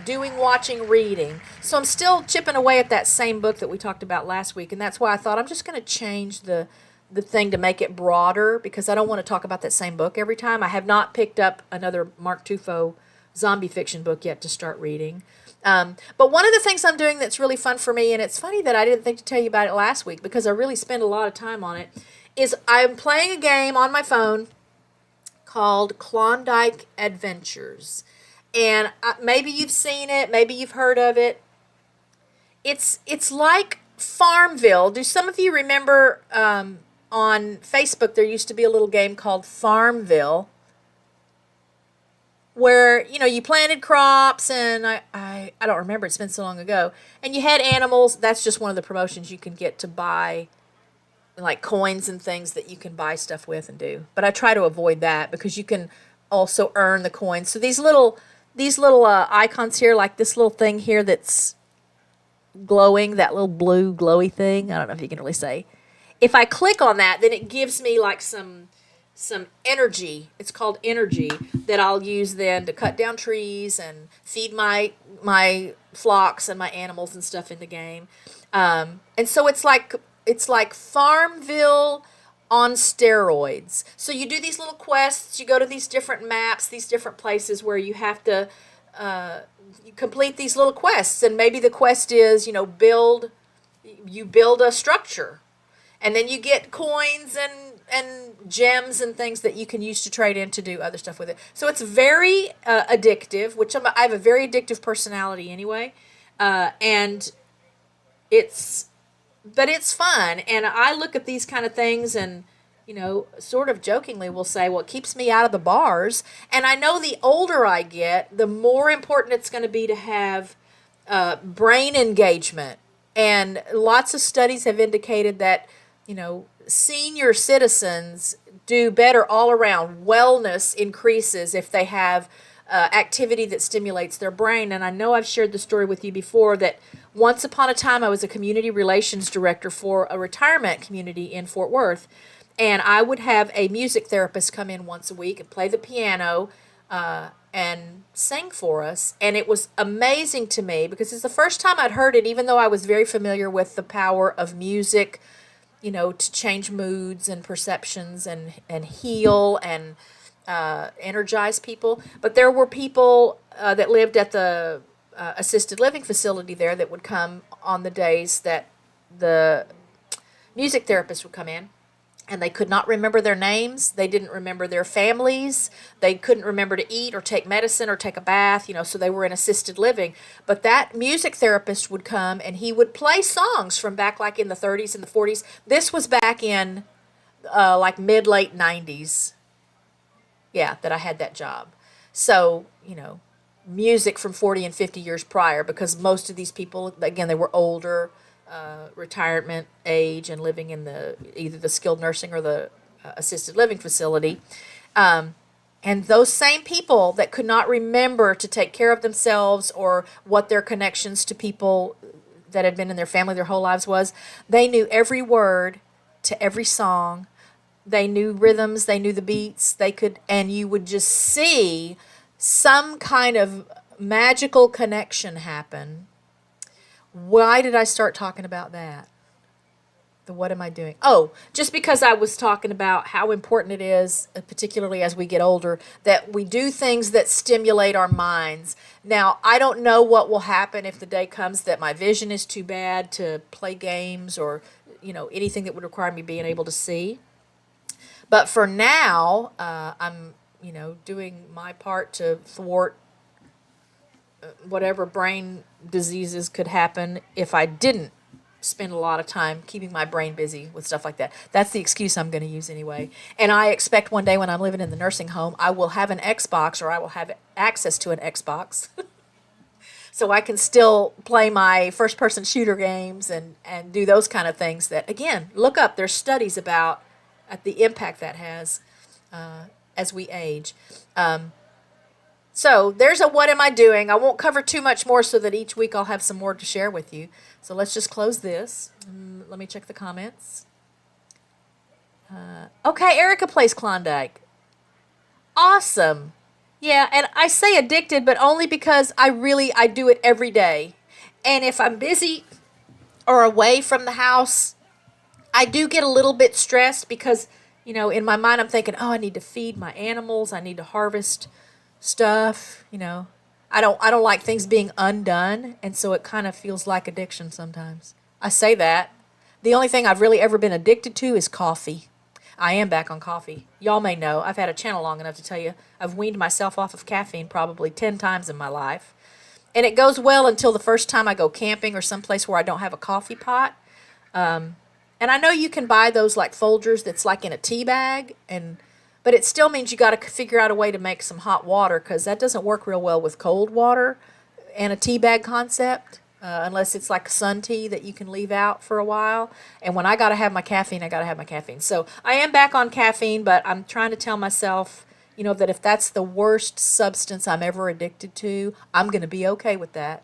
doing, watching, reading. So I'm still chipping away at that same book that we talked about last week, and that's why I thought I'm just going to change the thing to make it broader because I don't want to talk about that same book every time. I have not picked up another Mark Tufo zombie fiction book yet to start reading. But one of the things I'm doing that's really fun for me, and it's funny that I didn't think to tell you about it last week because I really spend a lot of time on it, is I'm playing a game on my phone called Klondike Adventures. And maybe you've seen it, maybe you've heard of it. It's like Farmville. Do some of you remember on Facebook there used to be a little game called Farmville, where you planted crops, and I don't remember, it's been so long ago, and you had animals. That's just one of the promotions you can get to buy, like coins and things that you can buy stuff with and do. But I try to avoid that because you can also earn the coins. So these little icons here, like this little thing here that's glowing, that little blue glowy thing, I don't know if you can really say. If I click on that, then it gives me like some energy. It's called energy that I'll use then to cut down trees and feed my flocks and my animals and stuff in the game. And so it's like Farmville on steroids. So you do these little quests. You go to these different maps, these different places where you have to you complete these little quests. And maybe the quest is build a structure. And then you get coins and gems and things that you can use to trade in to do other stuff with it. So it's very addictive, which I have a very addictive personality anyway. And it's fun. And I look at these kind of things and, sort of jokingly will say, well, it keeps me out of the bars. And I know the older I get, the more important it's going to be to have brain engagement. And lots of studies have indicated that, senior citizens do better all around. Wellness increases if they have activity that stimulates their brain. And I know I've shared the story with you before that once upon a time I was a community relations director for a retirement community in Fort Worth. And I would have a music therapist come in once a week and play the piano and sang for us. And it was amazing to me because it's the first time I'd heard it, even though I was very familiar with the power of music, to change moods and perceptions and heal and energize people. But there were people that lived at the assisted living facility there that would come on the days that the music therapist would come in, and they could not remember their names. They didn't remember their families. They couldn't remember to eat or take medicine or take a bath, so they were in assisted living. But that music therapist would come and he would play songs from back like in the 30s and the 40s. This was back in like mid-late 90s. Yeah, that I had that job. So, music from 40 and 50 years prior, because most of these people, again, they were older, retirement age, and living in either the skilled nursing or the assisted living facility. And those same people that could not remember to take care of themselves or what their connections to people that had been in their family their whole lives was, they knew every word to every song. They knew rhythms, they knew the beats, and you would just see some kind of magical connection happen. Why did I start talking about that? What am I doing? Oh, just because I was talking about how important it is, particularly as we get older, that we do things that stimulate our minds. Now, I don't know what will happen if the day comes that my vision is too bad to play games or, anything that would require me being able to see. But for now, I'm, doing my part to thwart whatever brain diseases could happen if I didn't spend a lot of time keeping my brain busy with stuff like that. That's the excuse I'm going to use anyway. And I expect one day when I'm living in the nursing home, I will have an Xbox, or I will have access to an Xbox. So I can still play my first-person shooter games and do those kind of things that, again, look up. There's studies about the impact that has as we age. So there's a what am I doing? I won't cover too much more so that each week I'll have some more to share with you. So let's just close this. Let me check the comments. Okay, Erica plays Klondike. Awesome. Yeah, and I say addicted, but only because I do it every day. And if I'm busy or away from the house, I do get a little bit stressed because, in my mind I'm thinking, oh, I need to feed my animals. I need to harvest stuff, I don't like things being undone, and so it kind of feels like addiction sometimes. I say that. The only thing I've really ever been addicted to is coffee. I am back on coffee. Y'all may know, I've had a channel long enough to tell you, I've weaned myself off of caffeine probably 10 times in my life. And it goes well until the first time I go camping or someplace where I don't have a coffee pot. And I know you can buy those like Folgers that's like in a tea bag, but it still means you got to figure out a way to make some hot water, because that doesn't work real well with cold water and a tea bag concept, unless it's like sun tea that you can leave out for a while. And when I got to have my caffeine, I got to have my caffeine. So I am back on caffeine, but I'm trying to tell myself, that if that's the worst substance I'm ever addicted to, I'm going to be okay with that.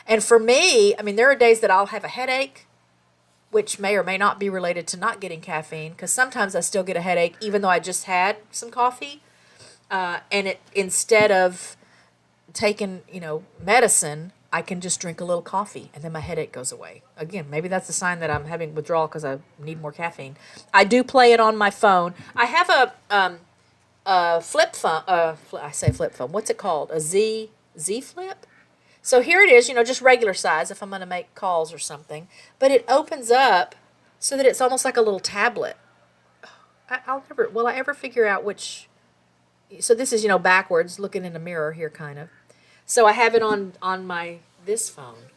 And for me, there are days that I'll have a headache, which may or may not be related to not getting caffeine, because sometimes I still get a headache even though I just had some coffee. And instead of taking, medicine, I can just drink a little coffee and then my headache goes away. Again, maybe that's a sign that I'm having withdrawal because I need more caffeine. I do play it on my phone. I have a flip phone. I say flip phone. What's it called? A Z Flip? So here it is, just regular size if I'm going to make calls or something. But it opens up so that it's almost like a little tablet. Will I ever figure out which? So this is, backwards, looking in a mirror here, kind of. So I have it on this phone.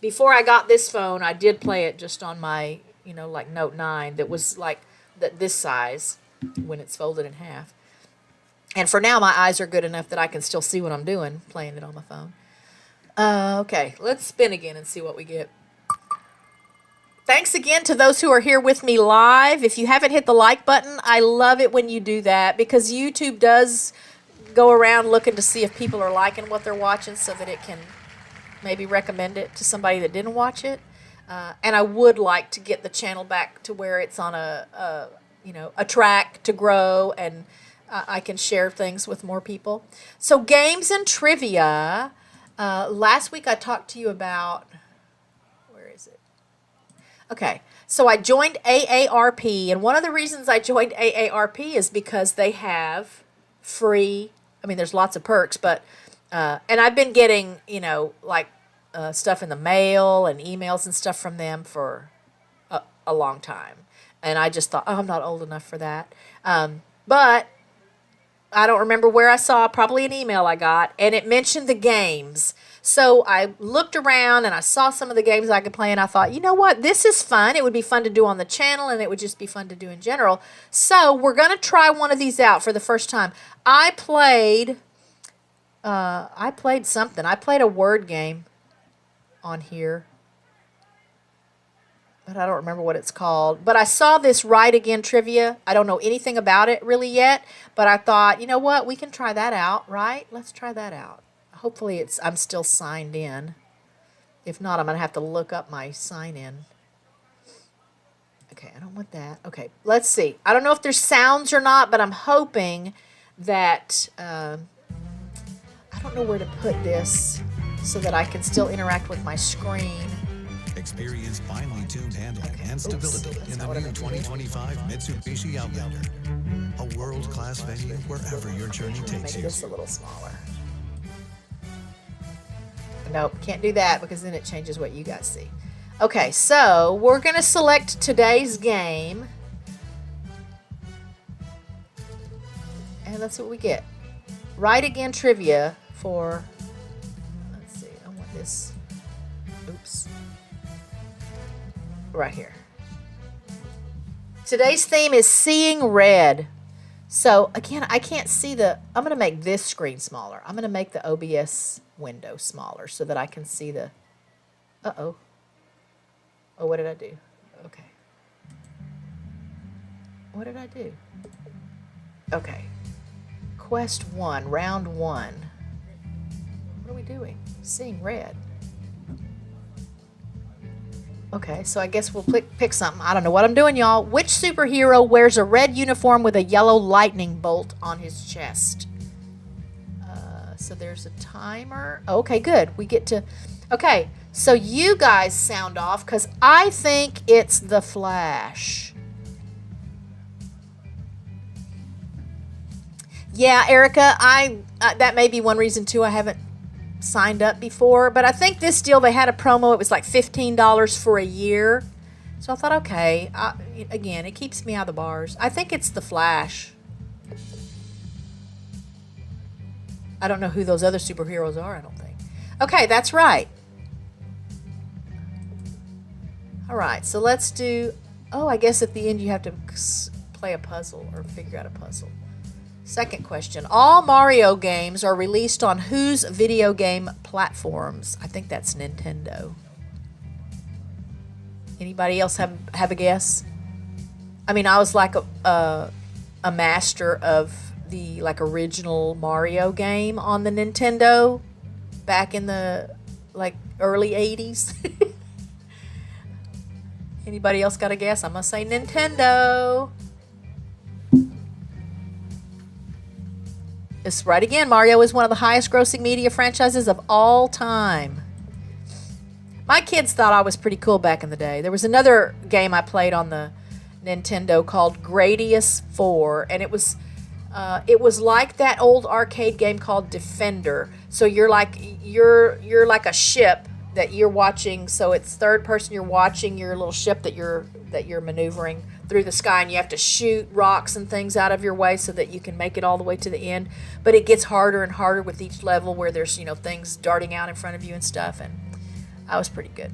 Before I got this phone, I did play it just on my, like Note 9 that was like this size when it's folded in half. And for now, my eyes are good enough that I can still see what I'm doing, playing it on my phone. Okay, let's spin again and see what we get. Thanks again to those who are here with me live. If you haven't hit the like button, I love it when you do that, because YouTube does go around looking to see if people are liking what they're watching so that it can maybe recommend it to somebody that didn't watch it. And I would like to get the channel back to where it's on a track to grow and I can share things with more people. So games and trivia. Last week I talked to you about, where is it? Okay, so I joined AARP, and one of the reasons I joined AARP is because they have free, I mean, there's lots of perks, but, and I've been getting, like stuff in the mail and emails and stuff from them for a long time. And I just thought, oh, I'm not old enough for that. But I don't remember where I saw, probably an email I got, and it mentioned the games. So I looked around and I saw some of the games I could play, and I thought, you know what, this is fun. It would be fun to do on the channel, and it would just be fun to do in general. So we're going to try one of these out for the first time. I played something. I played a word game on here, but I don't remember what it's called. But I saw this Right Again trivia. I don't know anything about it really yet, but I thought, you know what, we can try that out, right? Let's try that out. Hopefully I'm still signed in. If not, I'm going to have to look up my sign in. Okay, I don't want that. Okay, let's see. I don't know if there's sounds or not, but I'm hoping that, I don't know where to put this so that I can still interact with my screen. Experience finely tuned handling and stability in the new 2025 Mitsubishi Outlander. A world-class venue wherever your journey takes you. Make this a little smaller. Nope, can't do that because then it changes what you guys see. Okay, so we're going to select today's game. And let's see what we get. Right Again trivia for, let's see, I want this, oops, right here. Today's theme is Seeing Red. So again, I can't see I'm going to make this screen smaller. I'm going to make the OBS window smaller so that I can see the, oh, what did I do? Okay. What did I do? Okay. Quest 1, round 1. What are we doing? Seeing red. Okay, so I guess we'll pick something. I don't know what I'm doing, y'all. Which superhero wears a red uniform with a yellow lightning bolt on his chest? So there's a timer. Okay, good. We get to... Okay, so you guys sound off because I think it's the Flash. Yeah, Erica, that may be one reason, too, I haven't signed up before. But I think this deal, they had a promo. It was like $15 for a year. So I thought, okay, again, it keeps me out of the bars. I think it's the Flash. I don't know who those other superheroes are, I don't think. Okay, that's right. All right, so let's do... Oh, I guess at the end you have to play a puzzle or figure out a puzzle. Second question. All Mario games are released on whose video game platforms? I think that's Nintendo. Anybody else have a guess? I mean, I was like a master of the original Mario game on the Nintendo back in the early 80s. Anybody else got a guess? I'm gonna say Nintendo. It's right again. Mario is one of the highest grossing media franchises of all time. My kids thought I was pretty cool back in the day. There was another game I played on the Nintendo called Gradius 4, and it was like that old arcade game called Defender. So you're like a ship that you're watching. So it's third person. You're watching your little ship that you're maneuvering through the sky, and you have to shoot rocks and things out of your way so that you can make it all the way to the end. But it gets harder and harder with each level where there's things darting out in front of you and stuff. And I was pretty good.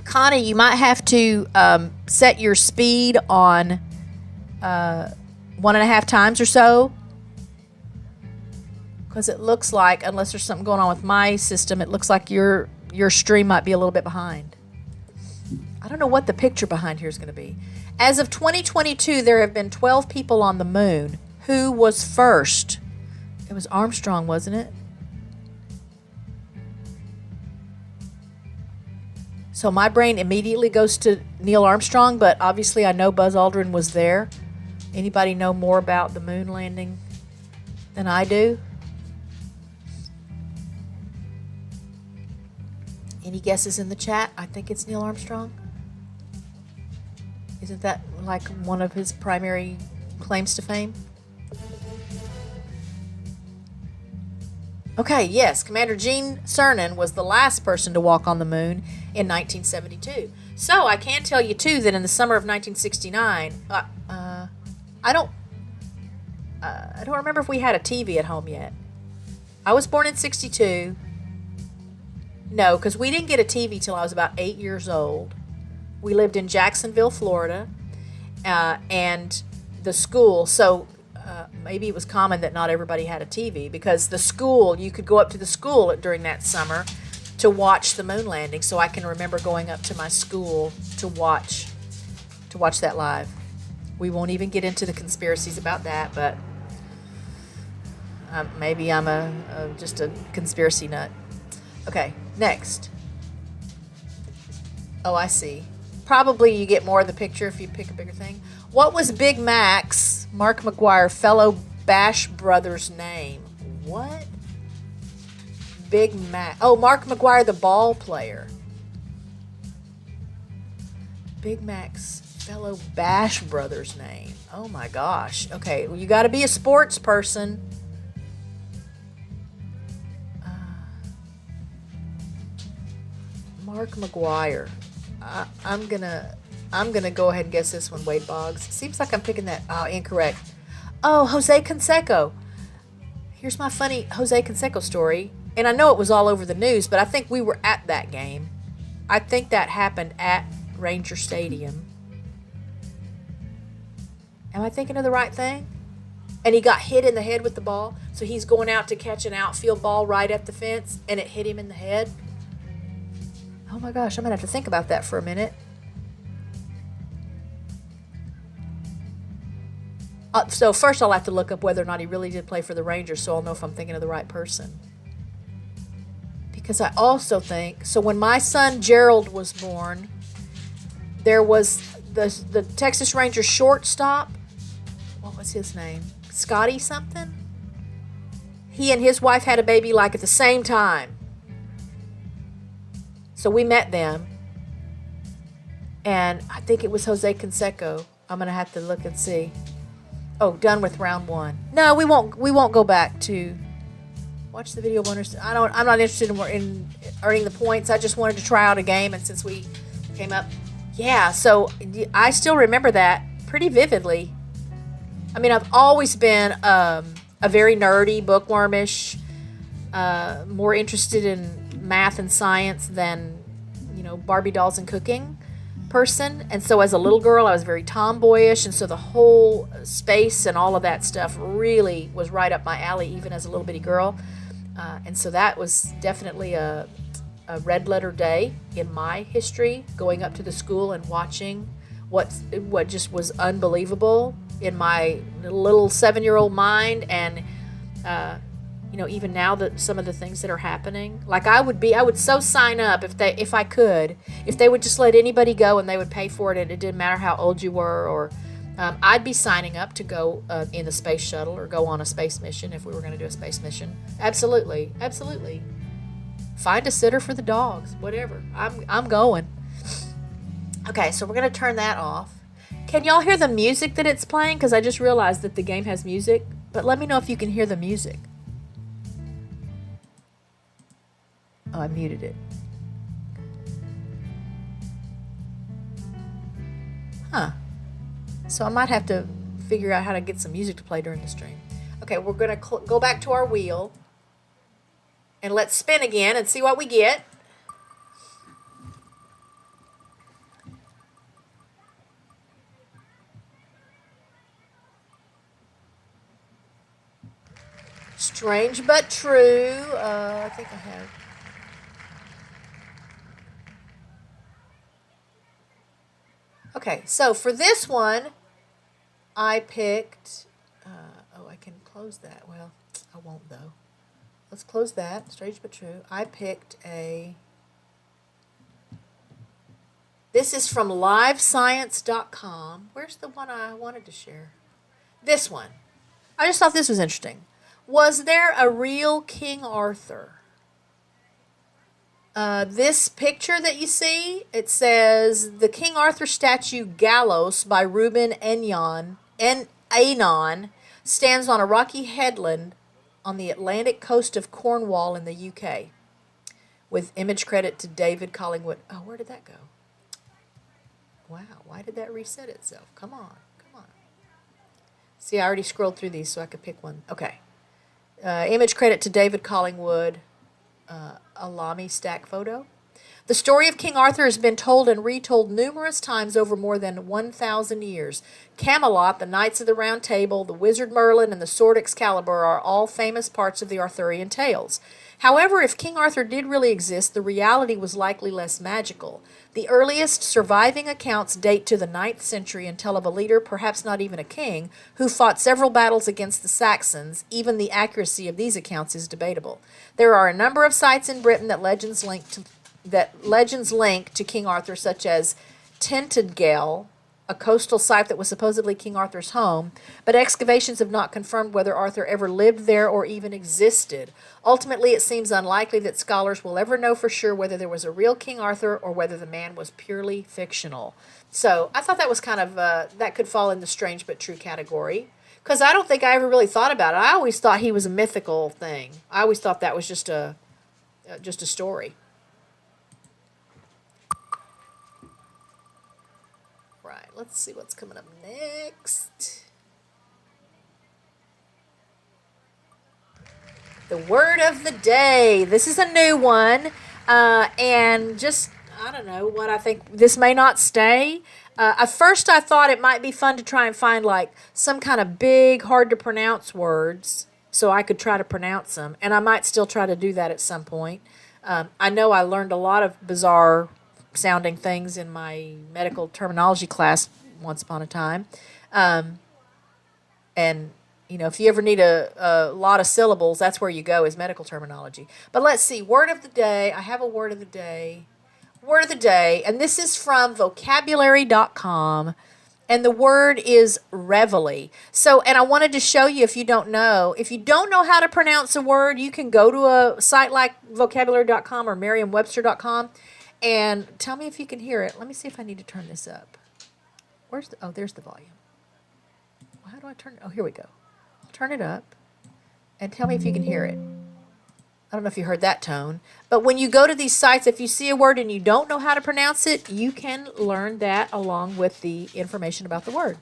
Connie, you might have to set your speed on 1.5 times or so, because it looks like, unless there's something going on with my system, it looks like your stream might be a little bit behind. I don't know what the picture behind here is going to be. As of 2022, there have been 12 people on the moon. Who was first? It was Armstrong, wasn't it? So my brain immediately goes to Neil Armstrong, but obviously I know Buzz Aldrin was there. Anybody know more about the moon landing? than I do? Any guesses in the chat? I think it's Neil Armstrong. Isn't that like one of his primary claims to fame? Okay, yes, Commander Gene Cernan was the last person to walk on the moon in 1972. So I can tell you too that in the summer of 1969, I don't remember if we had a TV at home yet. I was born in 62. No, because we didn't get a TV till I was about 8 years old. We lived in Jacksonville, Florida, and the school. So maybe it was common that not everybody had a TV, because the school, you could go up to the school during that summer to watch the moon landing. So I can remember going up to my school to watch that live. We won't even get into the conspiracies about that, but maybe I'm just a conspiracy nut. Okay, next. Oh, I see. Probably you get more of the picture if you pick a bigger thing. What was Big Mac's, Mark McGuire, fellow Bash Brothers' name? What? Big Mac. Oh, Mark McGuire, the ball player. Big Mac's fellow Bash Brothers' name. Oh my gosh. Okay, well, you got to be a sports person. Mark McGuire. I'm gonna go ahead and guess this one. Wade Boggs. Seems like I'm picking that. Oh, incorrect. Oh, Jose Canseco. Here's my funny Jose Canseco story. And I know it was all over the news, but I think we were at that game. I think that happened at Ranger Stadium. Am I thinking of the right thing? And he got hit in the head with the ball. So he's going out to catch an outfield ball right at the fence, and it hit him in the head. Oh my gosh, I'm going to have to think about that for a minute. So first I'll have to look up whether or not he really did play for the Rangers, so I'll know if I'm thinking of the right person. Because I also think, so when my son Gerald was born, there was the Texas Rangers shortstop. What was his name? Scotty something? He and his wife had a baby like at the same time. So we met them, and I think it was Jose Canseco. I'm gonna have to look and see. Oh, done with round one. No, we won't go back to watch the video. I'm not interested in earning the points. I just wanted to try out a game, and since we came up, yeah. So I still remember that pretty vividly. I mean, I've always been a very nerdy, bookwormish, more interested in math and science than, Barbie dolls and cooking person. And so as a little girl, I was very tomboyish, and so the whole space and all of that stuff really was right up my alley, even as a little bitty girl. And so that was definitely a red letter day in my history, going up to the school and watching what just was unbelievable in my little 7-year-old mind. And even now that some of the things that are happening, like I would so sign up if they would just let anybody go and they would pay for it, and it didn't matter how old you were, or I'd be signing up to go in the space shuttle or go on a space mission if we were going to do a space mission. Absolutely. Find a sitter for the dogs, whatever. I'm going. Okay, so we're going to turn that off. Can y'all hear the music that it's playing? Because I just realized that the game has music, but let me know if you can hear the music. Oh, I muted it. Huh. So I might have to figure out how to get some music to play during the stream. Okay, we're going to go back to our wheel. And let's spin again and see what we get. Strange but true. I think I have. Okay, so for this one, I picked, I can close that. Well, I won't though. Let's close that. Strange but true. I picked this is from livescience.com. Where's the one I wanted to share? This one. I just thought this was interesting. Was there a real King Arthur? This picture that you see, it says the King Arthur statue Gallows by Reuben Anon stands on a rocky headland on the Atlantic coast of Cornwall in the UK, with image credit to David Collingwood. Oh, where did that go? Wow, why did that reset itself? Come on, come on. See, I already scrolled through these so I could pick one. Okay. Image credit to David Collingwood. A Lamy stack photo. The story of King Arthur has been told and retold numerous times over more than 1,000 years. Camelot, the Knights of the Round Table, the Wizard Merlin, and the Sword Excalibur are all famous parts of the Arthurian tales. However, if King Arthur did really exist, the reality was likely less magical. The earliest surviving accounts date to the 9th century and tell of a leader, perhaps not even a king, who fought several battles against the Saxons. Even the accuracy of these accounts is debatable. There are a number of sites in Britain that legends link to King Arthur, such as Tintagel, a coastal site that was supposedly King Arthur's home, but excavations have not confirmed whether Arthur ever lived there or even existed. Ultimately, it seems unlikely that scholars will ever know for sure whether there was a real King Arthur or whether the man was purely fictional. So I thought that was kind of, that could fall in the strange but true category, because I don't think I ever really thought about it. I always thought he was a mythical thing. I always thought that was just a story. Right, let's see what's coming up next. The word of the day. This is a new one, and just, I don't know what I think. This may not stay. At first, I thought it might be fun to try and find like some kind of big, hard to pronounce words so I could try to pronounce them, and I might still try to do that at some point. I know I learned a lot of bizarre sounding things in my medical terminology class once upon a time. And, you know, if you ever need a lot of syllables, that's where you go, is medical terminology. But let's see, word of the day. I have a word of the day. Word of the day, and this is from vocabulary.com, and the word is reveille. So, and I wanted to show you, if you don't know how to pronounce a word, you can go to a site like vocabulary.com or merriam-webster.com and tell me if you can hear it. Let me see if I need to turn this up. There's the volume. How do I turn it? Oh, here we go. I'll turn it up and tell me if you can hear it. I don't know if you heard that tone, but when you go to these sites, if you see a word and you don't know how to pronounce it, you can learn that along with the information about the word.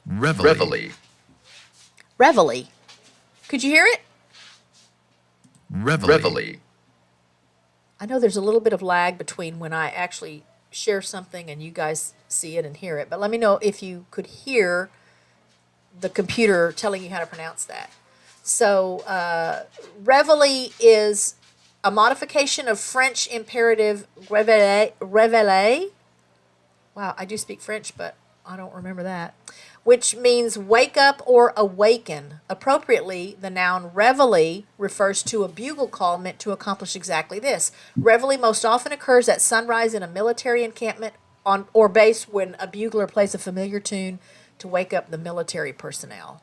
Reveille. Reveille. Could you hear it? Reveille. I know there's a little bit of lag between when I actually share something and you guys see it and hear it, but let me know if you could hear the computer telling you how to pronounce that. So, reveille is a modification of French imperative réveiller. Wow, I do speak French, but I don't remember that. Which means wake up or awaken. Appropriately, the noun reveille refers to a bugle call meant to accomplish exactly this. Reveille most often occurs at sunrise in a military encampment or base when a bugler plays a familiar tune to wake up the military personnel.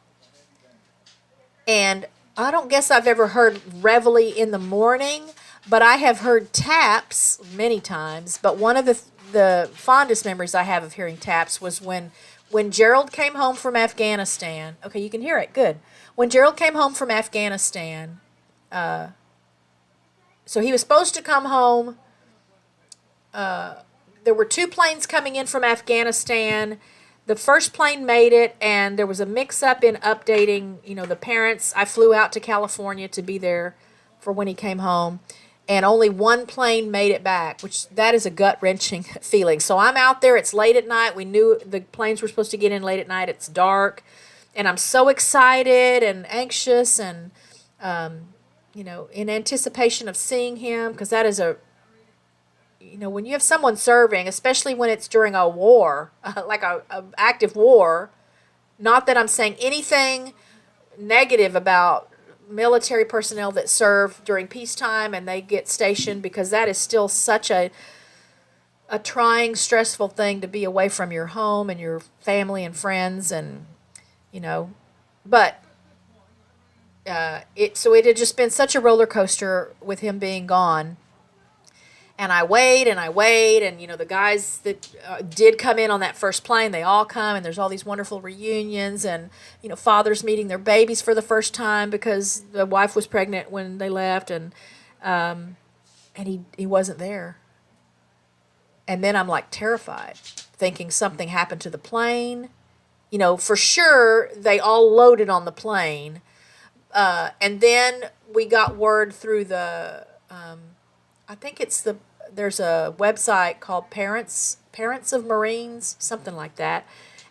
And I don't guess I've ever heard reveille in the morning, but I have heard taps many times. But one of the fondest memories I have of hearing taps was when Gerald came home from Afghanistan. Okay, you can hear it. Good. When Gerald came home from Afghanistan, so he was supposed to come home. There were 2 planes coming in from Afghanistan. The first plane made it, and there was a mix-up in updating, the parents. I flew out to California to be there for when he came home, and only 1 plane made it back, which that is a gut-wrenching feeling. So I'm out there. It's late at night. We knew the planes were supposed to get in late at night. It's dark, and I'm so excited and anxious and, in anticipation of seeing him, because that is when you have someone serving, especially when it's during a war, like a active war, not that I'm saying anything negative about military personnel that serve during peacetime and they get stationed, because that is still such a trying, stressful thing to be away from your home and your family and friends, and, but it had just been such a roller coaster with him being gone. And I wait and I wait, and the guys that did come in on that first plane, they all come, and there's all these wonderful reunions, and fathers meeting their babies for the first time because the wife was pregnant when they left, and he wasn't there. And then I'm like terrified, thinking something happened to the plane. For sure they all loaded on the plane, and then we got word through the. I think there's a website called Parents of Marines, something like that.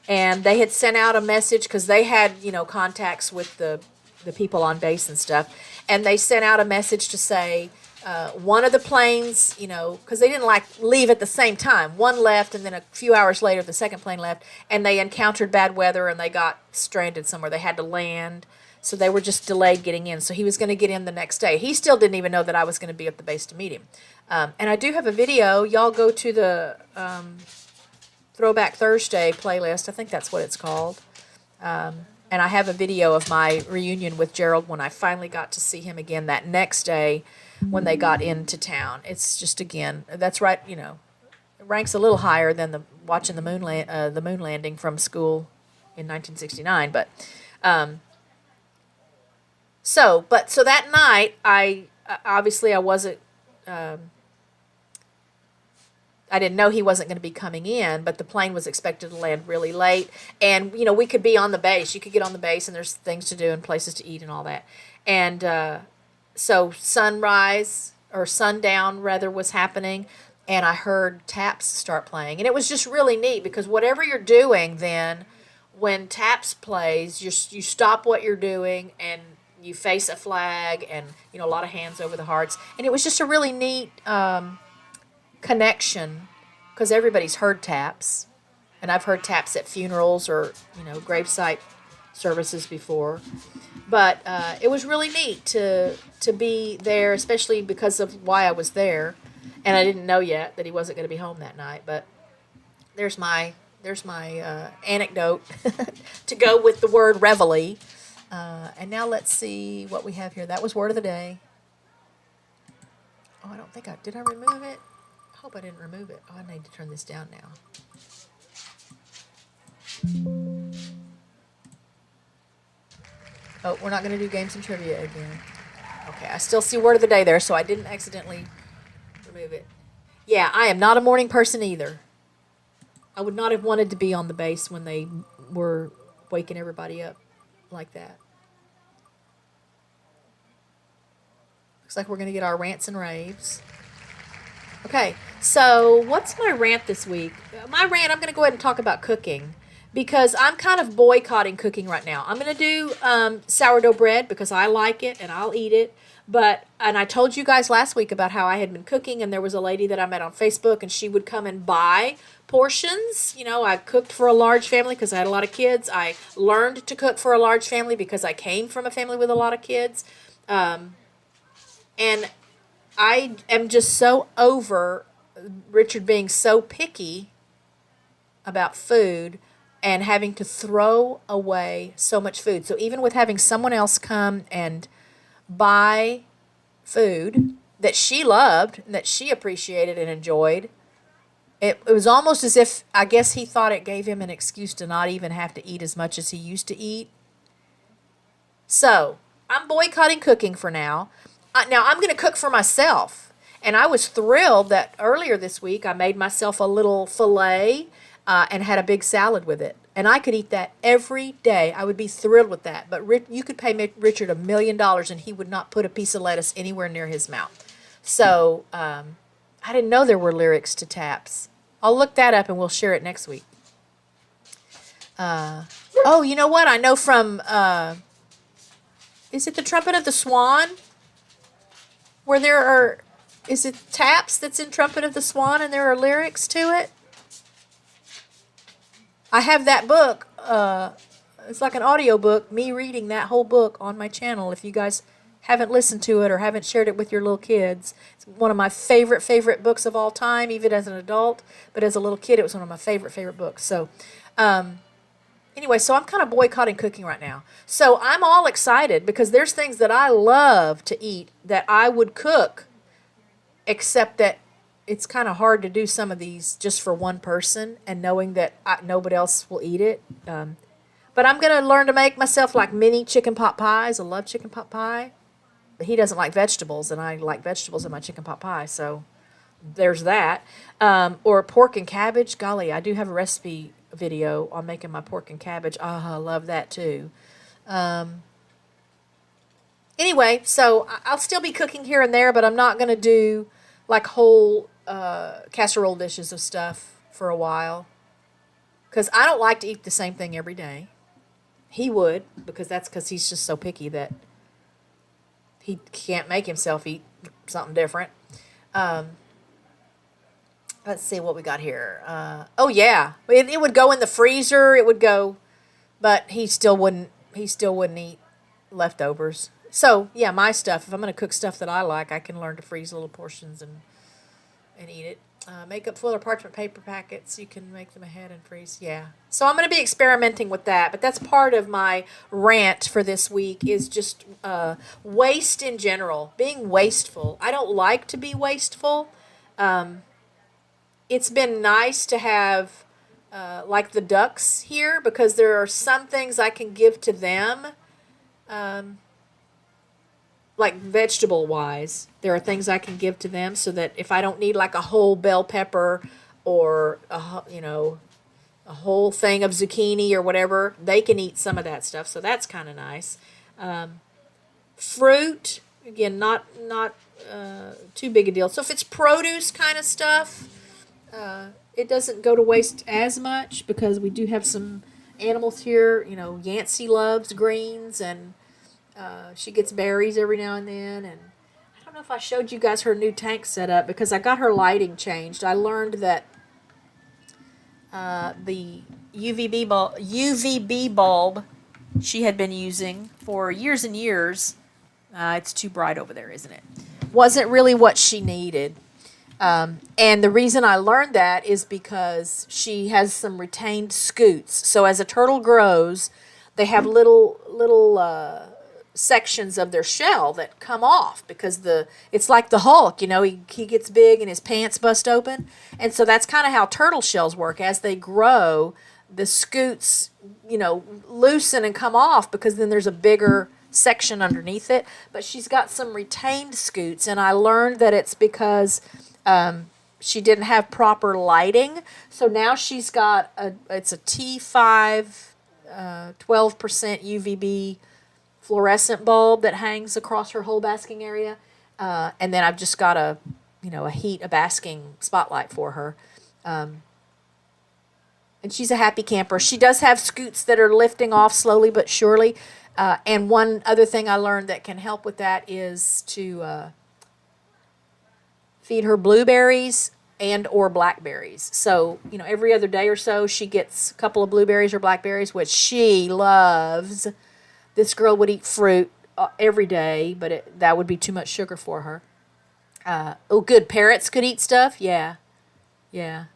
And they had sent out a message because they had, contacts with the people on base and stuff. And they sent out a message to say one of the planes, because they didn't leave at the same time. One left, and then a few hours later the second plane left, and they encountered bad weather and they got stranded somewhere. They had to land. So they were just delayed getting in. So he was going to get in the next day. He still didn't even know that I was going to be at the base to meet him. And I do have a video. Y'all go to the Throwback Thursday playlist. I think that's what it's called. And I have a video of my reunion with Gerald when I finally got to see him again that next day when they got into town. It's just, again, that's right, it ranks a little higher than watching the moon landing from school in 1969. But... So that night, I wasn't, I didn't know he wasn't going to be coming in, but the plane was expected to land really late. And, we could be on the base. You could get on the base, and there's things to do and places to eat and all that. And so sundown, rather, was happening, and I heard taps start playing. And it was just really neat because whatever you're doing then, when taps plays, you stop what you're doing and you face a flag, and a lot of hands over the hearts, and it was just a really neat connection because everybody's heard taps, and I've heard taps at funerals or gravesite services before, but it was really neat to be there, especially because of why I was there, and I didn't know yet that he wasn't going to be home that night. But there's my anecdote to go with the word reveille. And now let's see what we have here. That was word of the day. Oh, I don't think did I remove it? I hope I didn't remove it. Oh, I need to turn this down now. Oh, we're not going to do games and trivia again. Okay, I still see word of the day there, so I didn't accidentally remove it. Yeah, I am not a morning person either. I would not have wanted to be on the base when they were waking everybody up like that. Looks like we're going to get our rants and raves. Okay, so what's my rant this week? My rant, I'm going to go ahead and talk about cooking because I'm kind of boycotting cooking right now. I'm going to do sourdough bread because I like it and I'll eat it. And I told you guys last week about how I had been cooking, and there was a lady that I met on Facebook, and she would come and buy portions. I cooked for a large family because I had a lot of kids. I learned to cook for a large family because I came from a family with a lot of kids. And I am just so over Richard being so picky about food and having to throw away so much food. So even with having someone else come and buy food that she loved, that she appreciated and enjoyed, it was almost as if, I guess he thought it gave him an excuse to not even have to eat as much as he used to eat. So I'm boycotting cooking for now. Now I'm going to cook for myself. And I was thrilled that earlier this week I made myself a little filet and had a big salad with it. And I could eat that every day. I would be thrilled with that. But you could pay Richard $1 million and he would not put a piece of lettuce anywhere near his mouth. So I didn't know there were lyrics to taps. I'll look that up and we'll share it next week. Oh, you know what? I know from, is it the Trumpet of the Swan? Where there are, is it taps that's in Trumpet of the Swan and there are lyrics to it? I have that book. It's like an audio book, me reading that whole book on my channel. If you guys haven't listened to it or haven't shared it with your little kids. It's one of my favorite books of all time, even as an adult. But as a little kid, it was one of my favorite books. So Anyway, so I'm kind of boycotting cooking right now. So I'm all excited because there's things that I love to eat that I would cook, except that it's kind of hard to do some of these just for one person and knowing that nobody else will eat it. But I'm going to learn to make myself like mini chicken pot pies. I love chicken pot pie. But he doesn't like vegetables, and I like vegetables in my chicken pot pie. So there's that. Or pork and cabbage. Golly, I do have a recipe video on making my pork and cabbage. I love that too. Anyway, so I'll still be cooking here and there, but I'm not going to do like whole casserole dishes of stuff for a while. Because I don't like to eat the same thing every day. He would, because he's just so picky that he can't make himself eat something different. Let's see what we got here. Oh yeah, it would go in the freezer. It would go, but he still wouldn't. He still wouldn't eat leftovers. So yeah, my stuff. If I'm gonna cook stuff that I like, I can learn to freeze little portions and eat it. Makeup foil or parchment paper packets. You can make them ahead and freeze. Yeah. So I'm gonna be experimenting with that. But that's part of my rant for this week is just waste in general. Being wasteful. I don't like to be wasteful. It's been nice to have like the ducks here because there are some things I can give to them, like vegetable wise. There are things I can give to them so that if I don't need like a whole bell pepper or a whole thing of zucchini or whatever, they can eat some of that stuff. So that's kind of nice. Fruit, again, not too big a deal. So if it's produce kind of stuff, it doesn't go to waste as much because we do have some animals here. Yancey loves greens and she gets berries every now and then. And I don't know if I showed you guys her new tank setup because I got her lighting changed. I learned that the UVB bulb she had been using for years and years, it's too bright over there, isn't it? Wasn't really what she needed. And the reason I learned that is because she has some retained scoots. So as a turtle grows, they have little sections of their shell that come off because it's like the Hulk, he gets big and his pants bust open. And so that's kind of how turtle shells work. As they grow, the scoots, loosen and come off because then there's a bigger section underneath it. But she's got some retained scoots, and I learned that it's because she didn't have proper lighting. So now she's got it's a T5 12% UVB fluorescent bulb that hangs across her whole basking area. And then I've just got a basking spotlight for her. And she's a happy camper. She does have scoots that are lifting off slowly but surely. And one other thing I learned that can help with that is to feed her blueberries and or blackberries. So, every other day or so she gets a couple of blueberries or blackberries, which she loves. This girl would eat fruit every day, but that would be too much sugar for her. Good. Parrots could eat stuff. Yeah.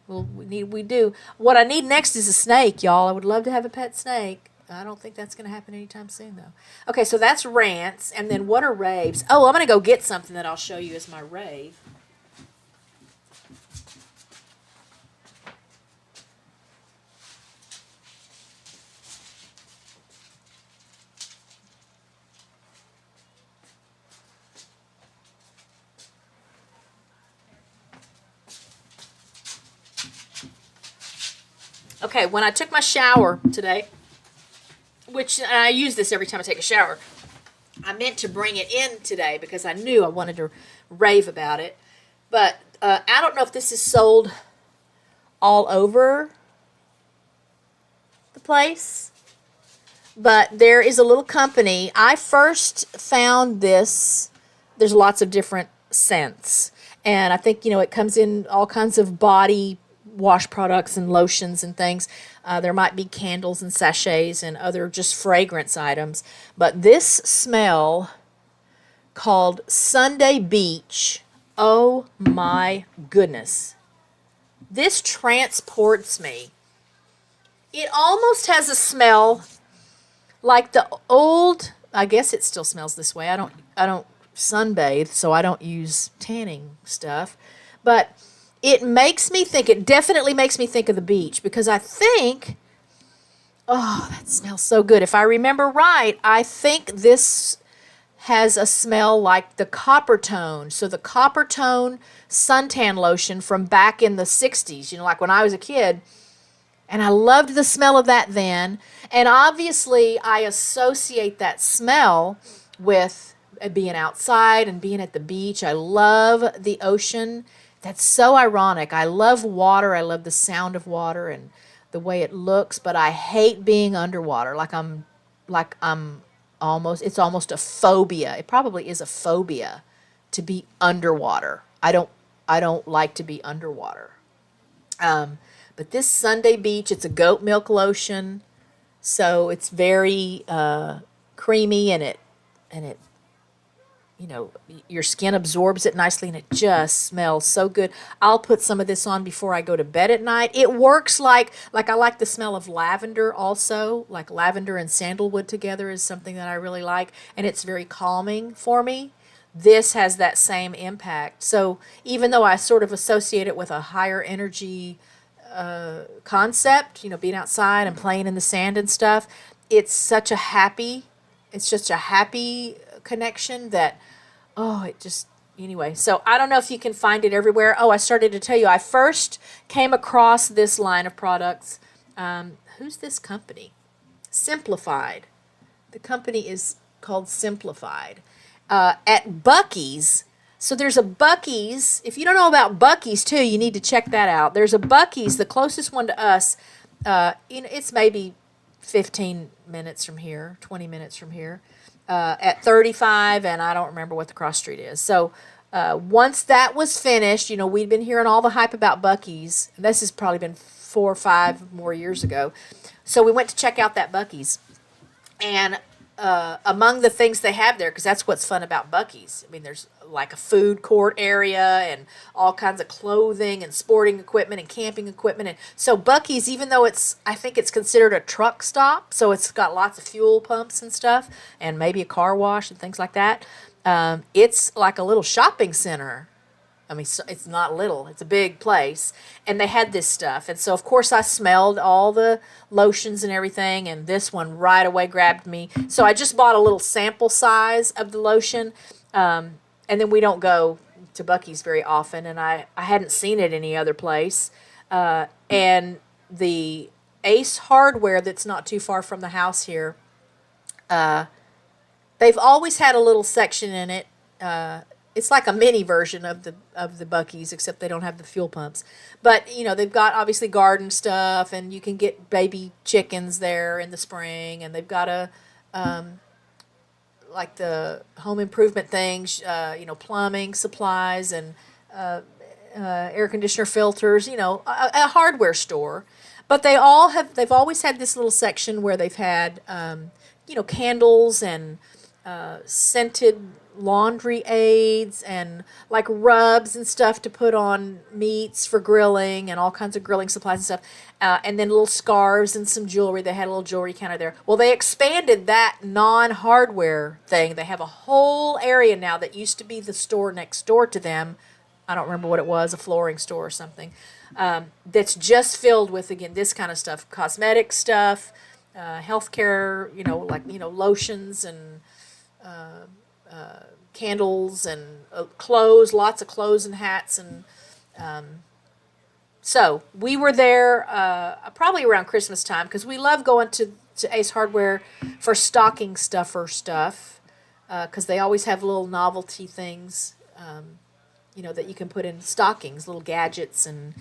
Well, we do. What I need next is a snake, y'all. I would love to have a pet snake. I don't think that's going to happen anytime soon, though. Okay, so that's rants. And then what are raves? Oh, I'm going to go get something that I'll show you as my rave. Okay, when I took my shower today, which I use this every time I take a shower, I meant to bring it in today because I knew I wanted to rave about it. But I don't know if this is sold all over the place, but there is a little company. I first found this. There's lots of different scents, and I think, it comes in all kinds of body wash products and lotions and things. There might be candles and sachets and other just fragrance items. But this smell called Sunday Beach, oh my goodness. This transports me. It almost has a smell like the old, I guess it still smells this way. I don't sunbathe, so I don't use tanning stuff. But it definitely makes me think of the beach because I think, oh, that smells so good. If I remember right, I think this has a smell like the copper tone. So the copper tone suntan lotion from back in the 60s, like when I was a kid. And I loved the smell of that then. And obviously, I associate that smell with being outside and being at the beach. I love the ocean. That's so ironic. I love water. I love the sound of water and the way it looks, but I hate being underwater. Like I'm almost, it's almost a phobia. It probably is a phobia to be underwater. I don't like to be underwater. But this Sunday Beach, it's a goat milk lotion, so it's very creamy, and it your skin absorbs it nicely, and it just smells so good. I'll put some of this on before I go to bed at night. It works like I like the smell of lavender also, like lavender and sandalwood together is something that I really like, and it's very calming for me. This has that same impact. So even though I sort of associate it with a higher energy concept, being outside and playing in the sand and stuff, it's just a happy connection that, oh, it just, anyway. So I don't know if you can find it everywhere. Oh, I started to tell you, I first came across this line of products. Who's this company? Simplified. The company is called Simplified. At Buc-ee's. So there's a Buc-ee's. If you don't know about Buc-ee's too, you need to check that out. There's a Buc-ee's, the closest one to us. It's maybe 15 minutes from here, 20 minutes from here, at 35, and I don't remember what the cross street is. So once that was finished, we'd been hearing all the hype about Buc-ee's. This has probably been 4 or 5 more years ago. So we went to check out that Buc-ee's. And among the things they have there, because that's what's fun about Buc-ee's. I mean, there's like a food court area and all kinds of clothing and sporting equipment and camping equipment. And so Buc-ee's, even though I think it's considered a truck stop, so it's got lots of fuel pumps and stuff, and maybe a car wash and things like that. It's like a little shopping center. I mean, it's not little. It's a big place. And they had this stuff. And so, of course, I smelled all the lotions and everything, and this one right away grabbed me. So I just bought a little sample size of the lotion. And then we don't go to Buc-ee's very often, and I hadn't seen it any other place. And the Ace Hardware that's not too far from the house here, they've always had a little section in it. It's like a mini version of the Buc-ee's, except they don't have the fuel pumps. But they've got obviously garden stuff, and you can get baby chickens there in the spring, and they've got like the home improvement things, plumbing supplies and air conditioner filters. A hardware store. But they've always had this little section where they've had candles and scented laundry aids and like rubs and stuff to put on meats for grilling and all kinds of grilling supplies and stuff. And then little scarves and some jewelry. They had a little jewelry counter there. Well, they expanded that non-hardware thing. They have a whole area now that used to be the store next door to them. I don't remember what it was, a flooring store or something. That's just filled with, again, this kind of stuff. Cosmetic stuff, healthcare, lotions and candles and clothes, lots of clothes and hats. And so we were there probably around Christmas time because we love going to Ace Hardware for stocking stuffer stuff because they always have little novelty things, that you can put in stockings, little gadgets and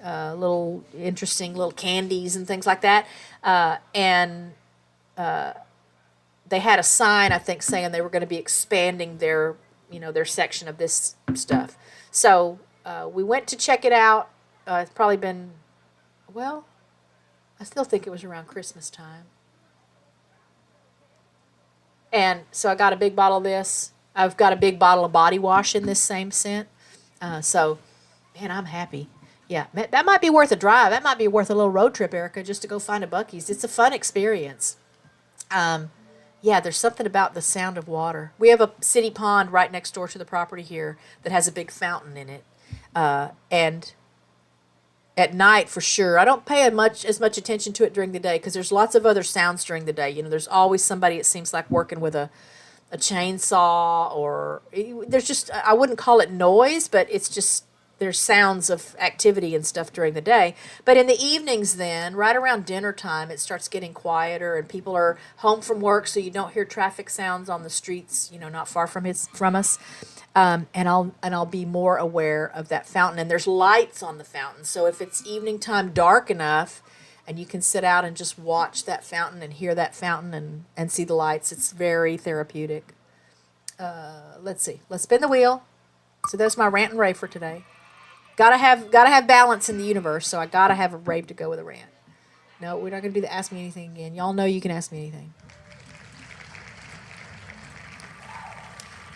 little interesting little candies and things like that. And they had a sign, I think, saying they were going to be expanding their section of this stuff. So we went to check it out. It's probably been, I still think it was around Christmas time. And so I got a big bottle of this. I've got a big bottle of body wash in this same scent. So, man, I'm happy. Yeah, that might be worth a drive. That might be worth a little road trip, Erica, just to go find a Buc-ee's. It's a fun experience. Um, yeah, there's something about the sound of water. We have a city pond right next door to the property here that has a big fountain in it. And at night, for sure, I don't pay as much attention to it during the day because there's lots of other sounds during the day. You know, there's always somebody, it seems like, working with a chainsaw, or there's just, I wouldn't call it noise, but it's just, there's sounds of activity and stuff during the day. But in the evenings then, right around dinner time, it starts getting quieter and people are home from work, so you don't hear traffic sounds on the streets, you know, not far from us. And I'll be more aware of that fountain. And there's lights on the fountain. So if it's evening time dark enough and you can sit out and just watch that fountain and hear that fountain and see the lights, it's very therapeutic. Let's see. Let's spin the wheel. So that's my rant and rave for today. Gotta have balance in the universe, so I gotta have a rave to go with a rant. No, we're not gonna do the ask me anything again. Y'all know you can ask me anything.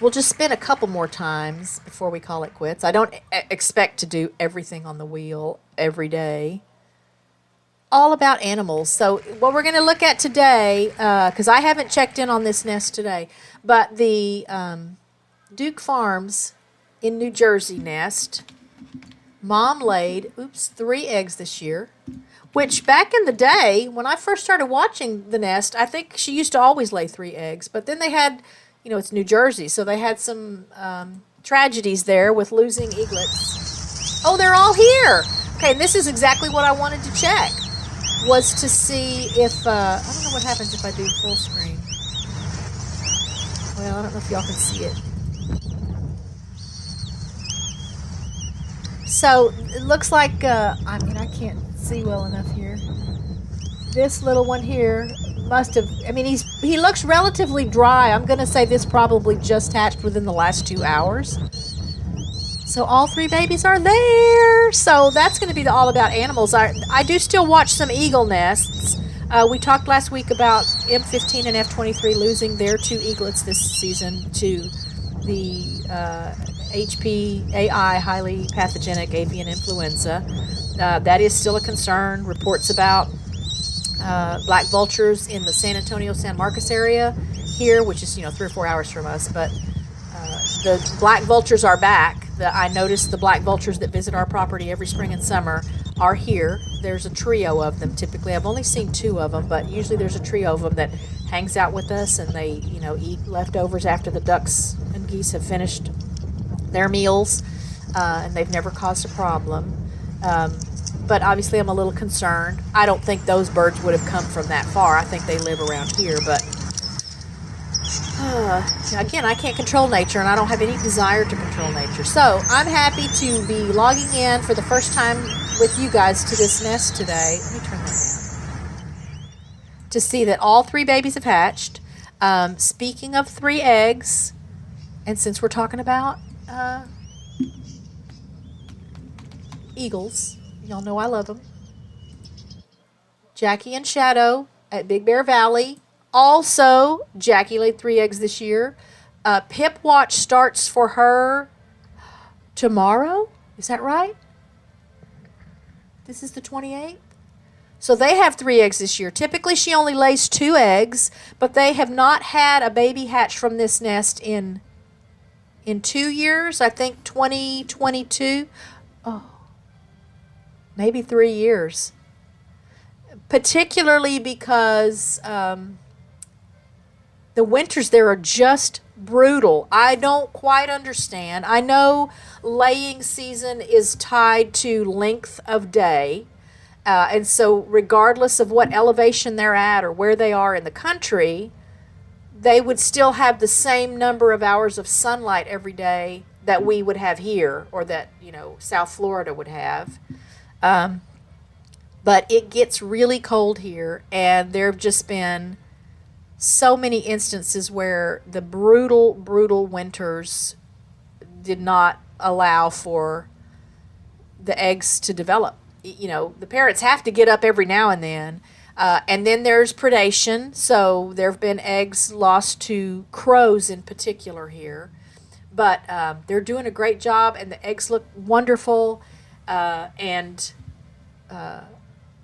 We'll just spin a couple more times before we call it quits. I don't expect to do everything on the wheel every day. All about animals. So what we're going to look at today, because I haven't checked in on this nest today, but the Duke Farms in New Jersey nest, mom laid, 3 eggs this year, which back in the day, when I first started watching the nest, I think she used to always lay 3 eggs, but then they had, you know, it's New Jersey, so they had some tragedies there with losing eaglets. Oh, they're all here. Okay, and this is exactly what I wanted to check, was to see if, I don't know what happens if I do full screen. Well, I don't know if y'all can see it. So it looks like, I can't see well enough here. This little one here must have, he looks relatively dry. I'm going to say this probably just hatched within the last 2 hours. So all 3 babies are there. So that's going to be all about animals. I do still watch some eagle nests. We talked last week about M15 and F23 losing their 2 eaglets this season to the HPAI, highly pathogenic avian influenza. That is still a concern. Reports about black vultures in the San Antonio, San Marcos area here, which is 3 or 4 hours from us. But the black vultures are back. I noticed the black vultures that visit our property every spring and summer are here. There's a trio of them typically. I've only seen 2 of them, but usually there's a trio of them that hangs out with us, and they eat leftovers after the ducks and geese have finished their meals, and they've never caused a problem. But obviously I'm a little concerned. I don't think those birds would have come from that far. I think they live around here, but again, I can't control nature, and I don't have any desire to control nature. So I'm happy to be logging in for the first time with you guys to this nest today. Let me turn that down. To see that all 3 babies have hatched. Speaking of 3 eggs, and since we're talking about eagles, y'all know I love them. Jackie and Shadow at Big Bear Valley. Also, Jackie laid 3 eggs this year. Pip Watch starts for her tomorrow. Is that right? This is the 28th. So they have 3 eggs this year. Typically, she only lays 2 eggs, but they have not had a baby hatch from this nest in 2 years. I think 2022. Oh, maybe 3 years. Particularly because the winters there are just brutal. I don't quite understand. I know laying season is tied to length of day. And so regardless of what elevation they're at or where they are in the country, they would still have the same number of hours of sunlight every day that we would have here, or that, South Florida would have. But it gets really cold here, and there have just been so many instances where the brutal, brutal winters did not allow for the eggs to develop. The parents have to get up every now and then. And then there's predation. So there have been eggs lost to crows in particular here. But they're doing a great job, and the eggs look wonderful. And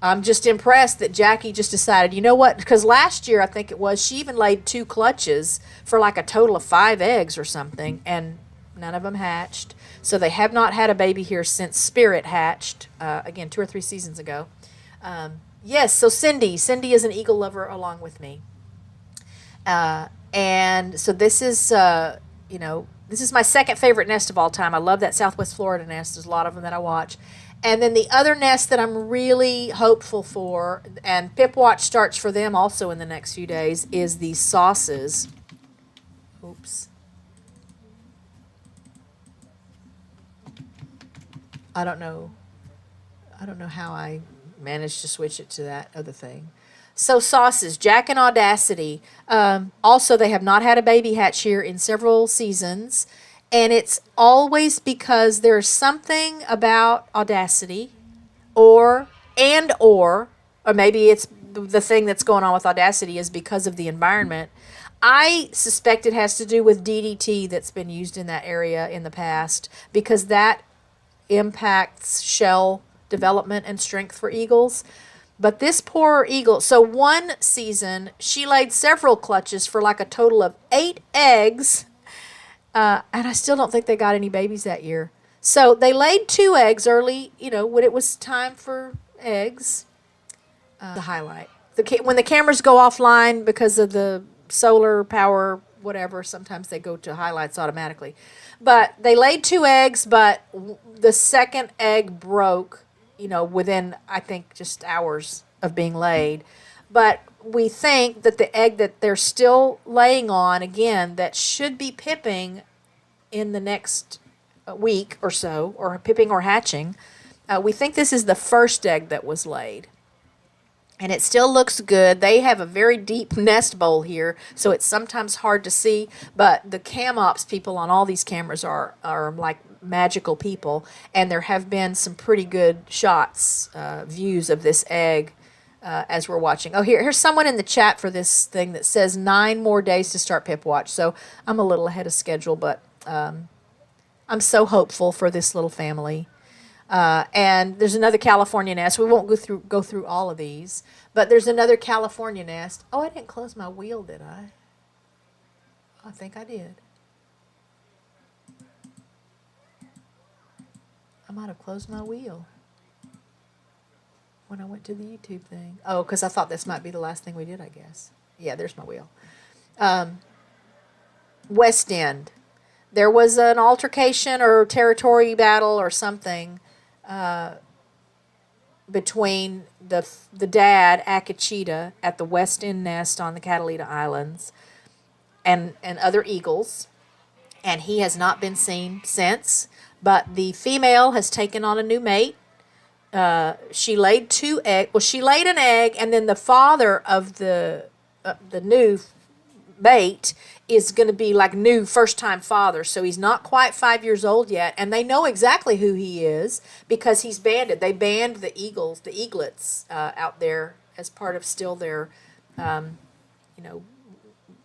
I'm just impressed that Jackie just decided, you know what? Because last year, I think it was, she even laid 2 clutches for like a total of 5 eggs or something, and none of them hatched. So they have not had a baby here since Spirit hatched, again, 2 or 3 seasons ago. Yes, so Cindy is an eagle lover along with me. And so this is, this is my second favorite nest of all time. I love that Southwest Florida nest. There's a lot of them that I watch. And then the other nest that I'm really hopeful for, and Pip Watch starts for them also in the next few days, is the sauces. Oops. I don't know how I managed to switch it to that other thing. So sauces, Jack and Audacity. Also, they have not had a baby hatch here in several seasons. And it's always because there's something about Audacity or maybe it's the thing that's going on with Audacity is because of the environment. I suspect it has to do with DDT that's been used in that area in the past, because that impacts shell development and strength for eagles. But this poor eagle, so one season she laid several clutches for like a total of 8 eggs. And I still don't think they got any babies that year. So they laid 2 eggs early, when it was time for eggs. The highlight. When the cameras go offline because of the solar power, whatever, sometimes they go to highlights automatically. But they laid 2 eggs, but the second egg broke, within, I think, just hours of being laid. But we think that the egg that they're still laying on, again, that should be pipping in the next week or so, or pipping or hatching, we think this is the first egg that was laid. And it still looks good. They have a very deep nest bowl here, so it's sometimes hard to see, but the cam ops people on all these cameras are like magical people, and there have been some pretty good shots, views of this egg, as we're watching. Oh, here's someone in the chat for this thing that says 9 more days to start Pip Watch. So I'm a little ahead of schedule, but I'm so hopeful for this little family. And there's another California nest. We won't go through all of these, but there's another California nest. Oh, I didn't close my wheel, did I? I think I did. I might have closed my wheel when I went to the YouTube thing. Oh, because I thought this might be the last thing we did, I guess. Yeah, there's my wheel. West End. There was an altercation or territory battle or something between the dad, Akachita, at the West End nest on the Catalina Islands and other eagles. And he has not been seen since. But the female has taken on a new mate. She laid 2 eggs. Well, she laid an egg, and then the father of the new mate is going to be like new first-time father. So he's not quite 5 years old yet, and they know exactly who he is because he's banded. They banned the eagles, the eaglets, out there as part of still their,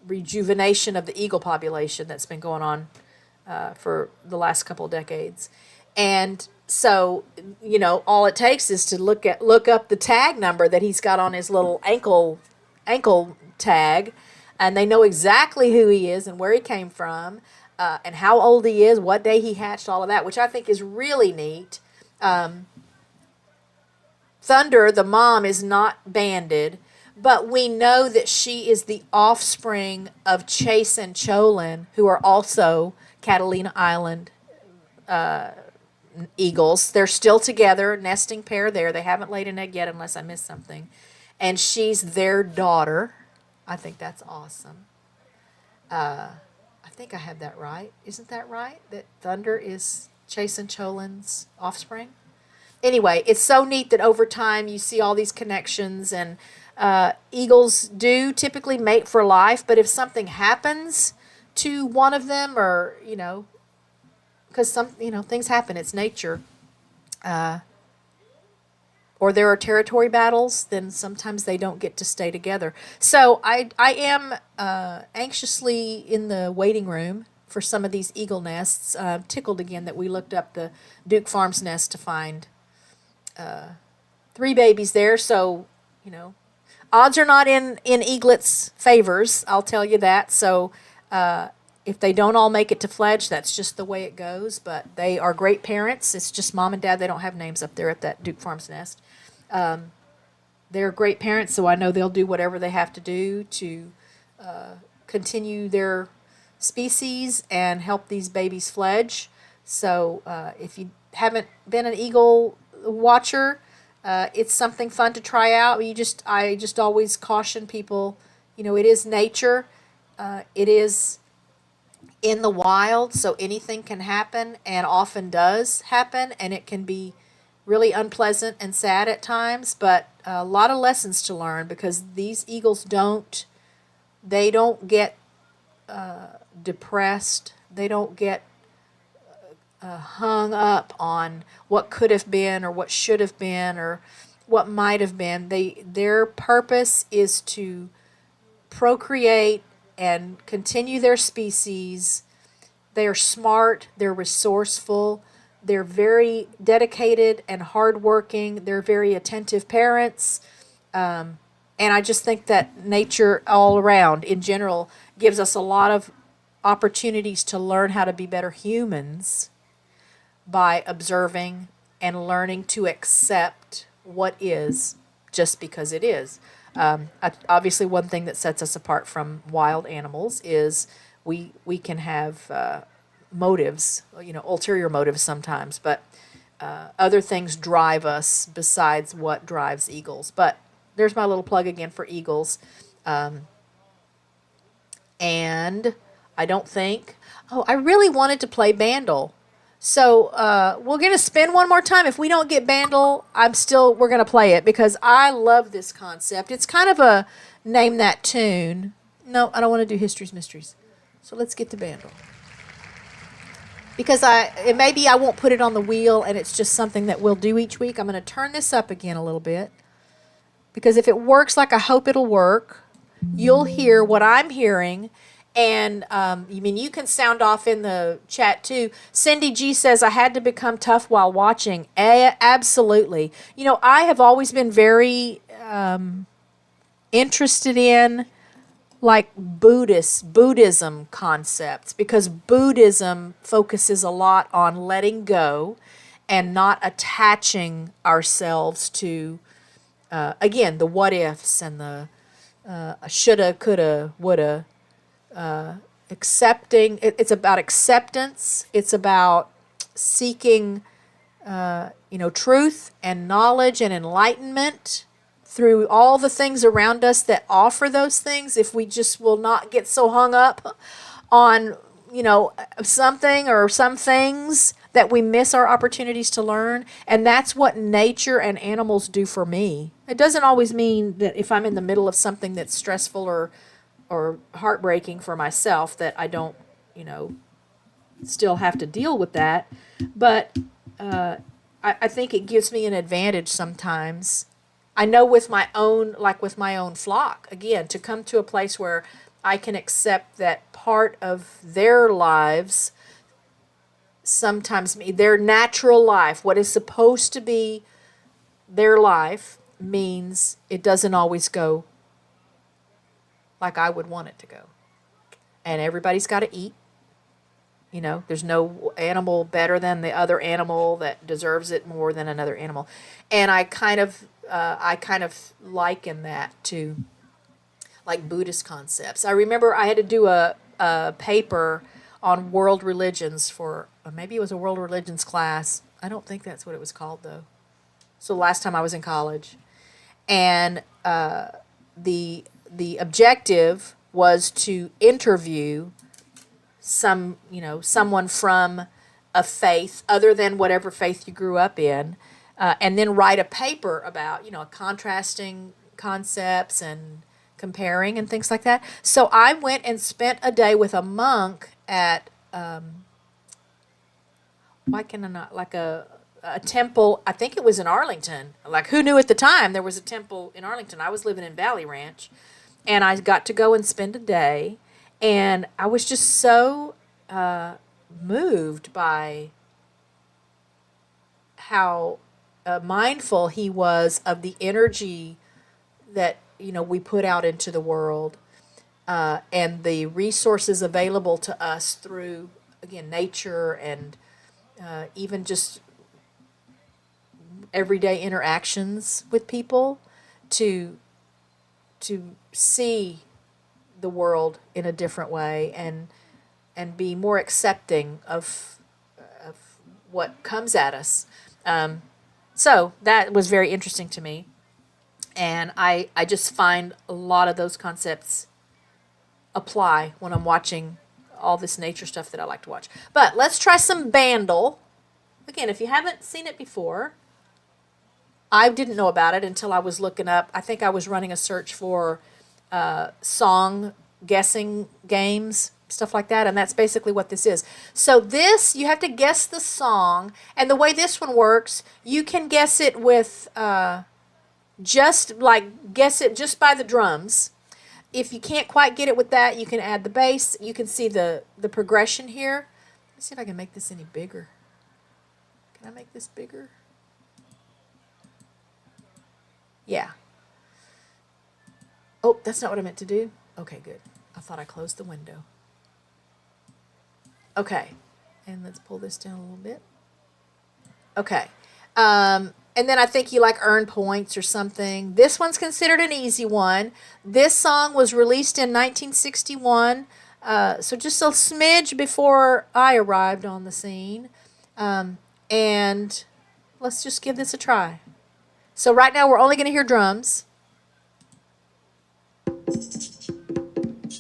rejuvenation of the eagle population that's been going on for the last couple of decades. And so, all it takes is to look up the tag number that he's got on his little ankle tag, and they know exactly who he is and where he came from, and how old he is, what day he hatched, all of that, which I think is really neat. Thunder, the mom, is not banded, but we know that she is the offspring of Chase and Cholin, who are also Catalina Island eagles. They're still together, nesting pair there. They haven't laid an egg yet unless I missed something. And she's their daughter. I think that's awesome. I think I have that right. Isn't that right? That Thunder is Chase and Cholin's offspring? Anyway, it's so neat that over time you see all these connections, and eagles do typically mate for life, but if something happens to one of them, or, because things happen, it's nature, or there are territory battles, then sometimes they don't get to stay together. So I am anxiously in the waiting room for some of these eagle nests. Tickled again that we looked up the Duke Farms nest to find 3 babies there, so, odds are not in Eaglet's favors, I'll tell you that. So if they don't all make it to fledge, that's just the way it goes. But they are great parents. It's just mom and dad. They don't have names up there at that Duke Farms nest. They're great parents, so I know they'll do whatever they have to do to continue their species and help these babies fledge. So if you haven't been an eagle watcher, it's something fun to try out. I just always caution people, it is nature. It is in the wild, so anything can happen and often does happen, and it can be really unpleasant and sad at times, but a lot of lessons to learn because these eagles don't get depressed. They don't get hung up on what could have been or what should have been or what might have been. Their purpose is to procreate and continue their species. They're smart, they're resourceful, they're very dedicated and hardworking, they're very attentive parents. And I just think that nature all around in general gives us a lot of opportunities to learn how to be better humans by observing and learning to accept what is just because it is. Obviously, one thing that sets us apart from wild animals is we can have motives, ulterior motives sometimes, but other things drive us besides what drives eagles. But there's my little plug again for eagles. And I don't think, I really wanted to play Bandle. So we're going to spin one more time. If we don't get Bandle, we're going to play it because I love this concept. It's kind of a name that tune. No, I don't want to do History's Mysteries. So let's get to Bandle. Because maybe I won't put it on the wheel and it's just something that we'll do each week. I'm going to turn this up again a little bit. Because if it works like I hope it'll work, you'll hear what I'm hearing. And, you can sound off in the chat, too. Cindy G says, I had to become tough while watching. Absolutely. I have always been very interested in, Buddhism concepts. Because Buddhism focuses a lot on letting go and not attaching ourselves to, again, the what-ifs and the shoulda, coulda, woulda. Accepting. It's about acceptance. It's about seeking, truth and knowledge and enlightenment through all the things around us that offer those things. If we just will not get so hung up on, something or some things that we miss our opportunities to learn. And that's what nature and animals do for me. It doesn't always mean that if I'm in the middle of something that's stressful or heartbreaking for myself that I don't, still have to deal with that. But I think it gives me an advantage sometimes. I know with my own flock, again, to come to a place where I can accept that part of their lives, sometimes their natural life, what is supposed to be their life, means it doesn't always go like I would want it to go. And everybody's got to eat. There's no animal better than the other animal that deserves it more than another animal. And I kind of liken that to Buddhist concepts. I remember I had to do a paper on world religions or maybe it was a world religions class. I don't think that's what it was called though. So last time I was in college. And the objective was to interview someone from a faith other than whatever faith you grew up in, and then write a paper about, contrasting concepts and comparing and things like that. So I went and spent a day with a monk at, a temple, I think it was in Arlington. Who knew at the time there was a temple in Arlington? I was living in Valley Ranch. And I got to go and spend a day, and I was just so moved by how mindful he was of the energy that we put out into the world, and the resources available to us through, again, nature and even just everyday interactions with people, to see the world in a different way, and be more accepting of what comes at us. So that was very interesting to me. And I just find a lot of those concepts apply when I'm watching all this nature stuff that I like to watch. But let's try some Bandle. Again, if you haven't seen it before, I didn't know about it until I was looking up. I think I was running a search for song guessing games, stuff like that, and that's basically what this is. So this, you have to guess the song, and the way this one works, you can guess it with guess it just by the drums. If you can't quite get it with that, you can add the bass. You can see the progression here. Let's see if I can make this any bigger. Can I make this bigger? Yeah. Oh, that's not what I meant to do. Okay, good. I thought I closed the window. Okay. And let's pull this down a little bit. Okay. And then I think you earn points or something. This one's considered an easy one. This song was released in 1961, so just a smidge before I arrived on the scene. And let's just give this a try. So right now we're only going to hear drums.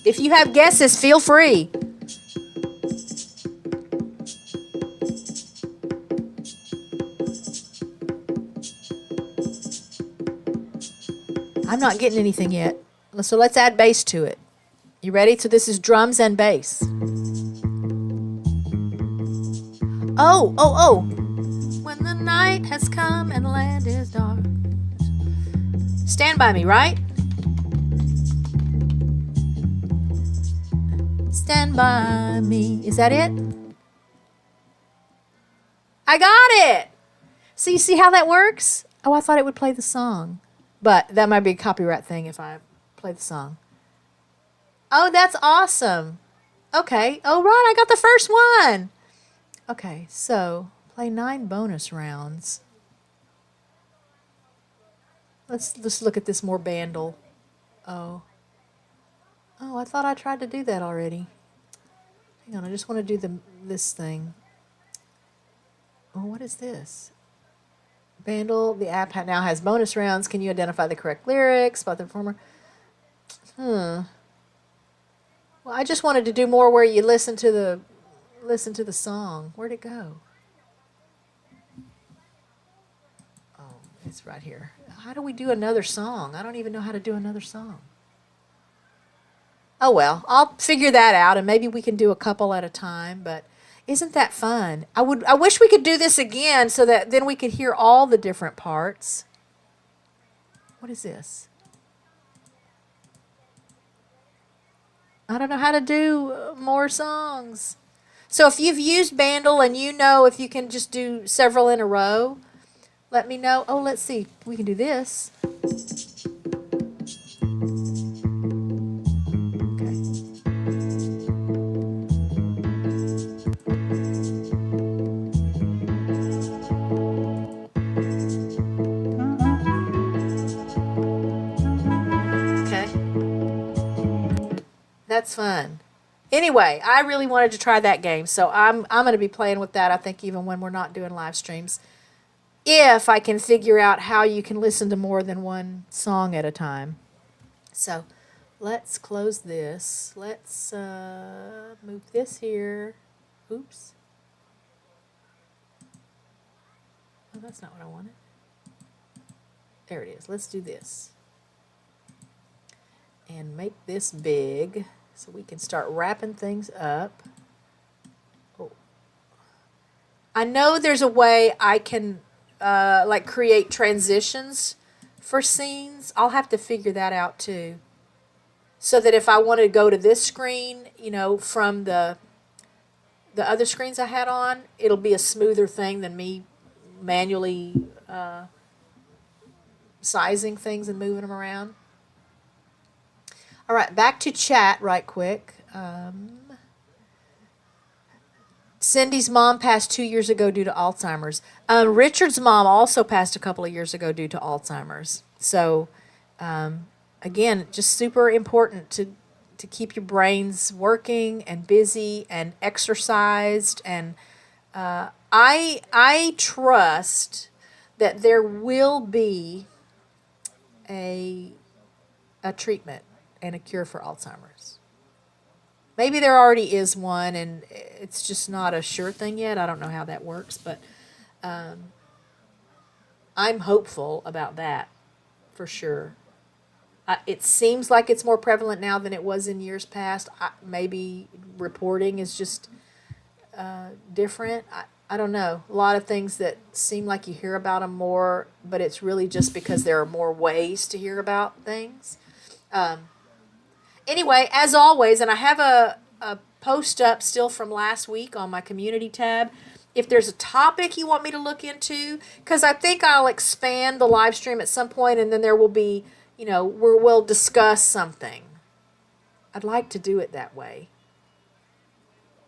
If you have guesses, feel free. I'm not getting anything yet. So let's add bass to it. You ready? So this is drums and bass. Oh. When the night has come and the land is dark. Stand by me, right? Stand by me. Is that it? I got it! So you see how that works? Oh, I thought it would play the song. But that might be a copyright thing if I play the song. Oh, that's awesome. Okay. Oh, right. I got the first one. Okay. So play 9 bonus rounds. Let's look at this more Bandle. Oh, I thought I tried to do that already. Hang on. I just want to do this thing. Oh, what is this? Bandle, the app now has bonus rounds. Can you identify the correct lyrics? Spot the performer. Well, I just wanted to do more where you listen to the song. Where'd it go? Oh, it's right here. How do we do another song? I don't even know how to do another song. Oh well, I'll figure that out, and maybe we can do a couple at a time, but isn't that fun? I wish we could do this again so that then we could hear all the different parts. What is this? I don't know how to do more songs. So if you've used Bandle and you know if you can just do several in a row, let me know. Oh, let's see. We can do this. That's fun. Anyway, I really wanted to try that game, so I'm going to be playing with that, I think, even when we're not doing live streams, if I can figure out how you can listen to more than one song at a time. So let's close this. Let's move this here. Oops. Oh, that's not what I wanted. There it is. Let's do this. And make this big so we can start wrapping things up. Oh. I know there's a way I can create transitions for scenes. I'll have to figure that out too. So that if I want to go to this screen, from the other screens I had on, it'll be a smoother thing than me manually sizing things and moving them around. All right, back to chat right quick. Cindy's mom passed 2 years ago due to Alzheimer's. Richard's mom also passed a couple of years ago due to Alzheimer's. So, again, just super important to keep your brains working and busy and exercised. And I trust that there will be a treatment and a cure for Alzheimer's. Maybe there already is one, and it's just not a sure thing yet. I don't know how that works, but I'm hopeful about that for sure. It seems like it's more prevalent now than it was in years past. Maybe reporting is just different. I don't know. A lot of things that seem like you hear about them more, but it's really just because there are more ways to hear about things. Anyway, as always, and I have a post up still from last week on my community tab. If there's a topic you want me to look into, because I think I'll expand the live stream at some point, and then there will be, we'll discuss something. I'd like to do it that way.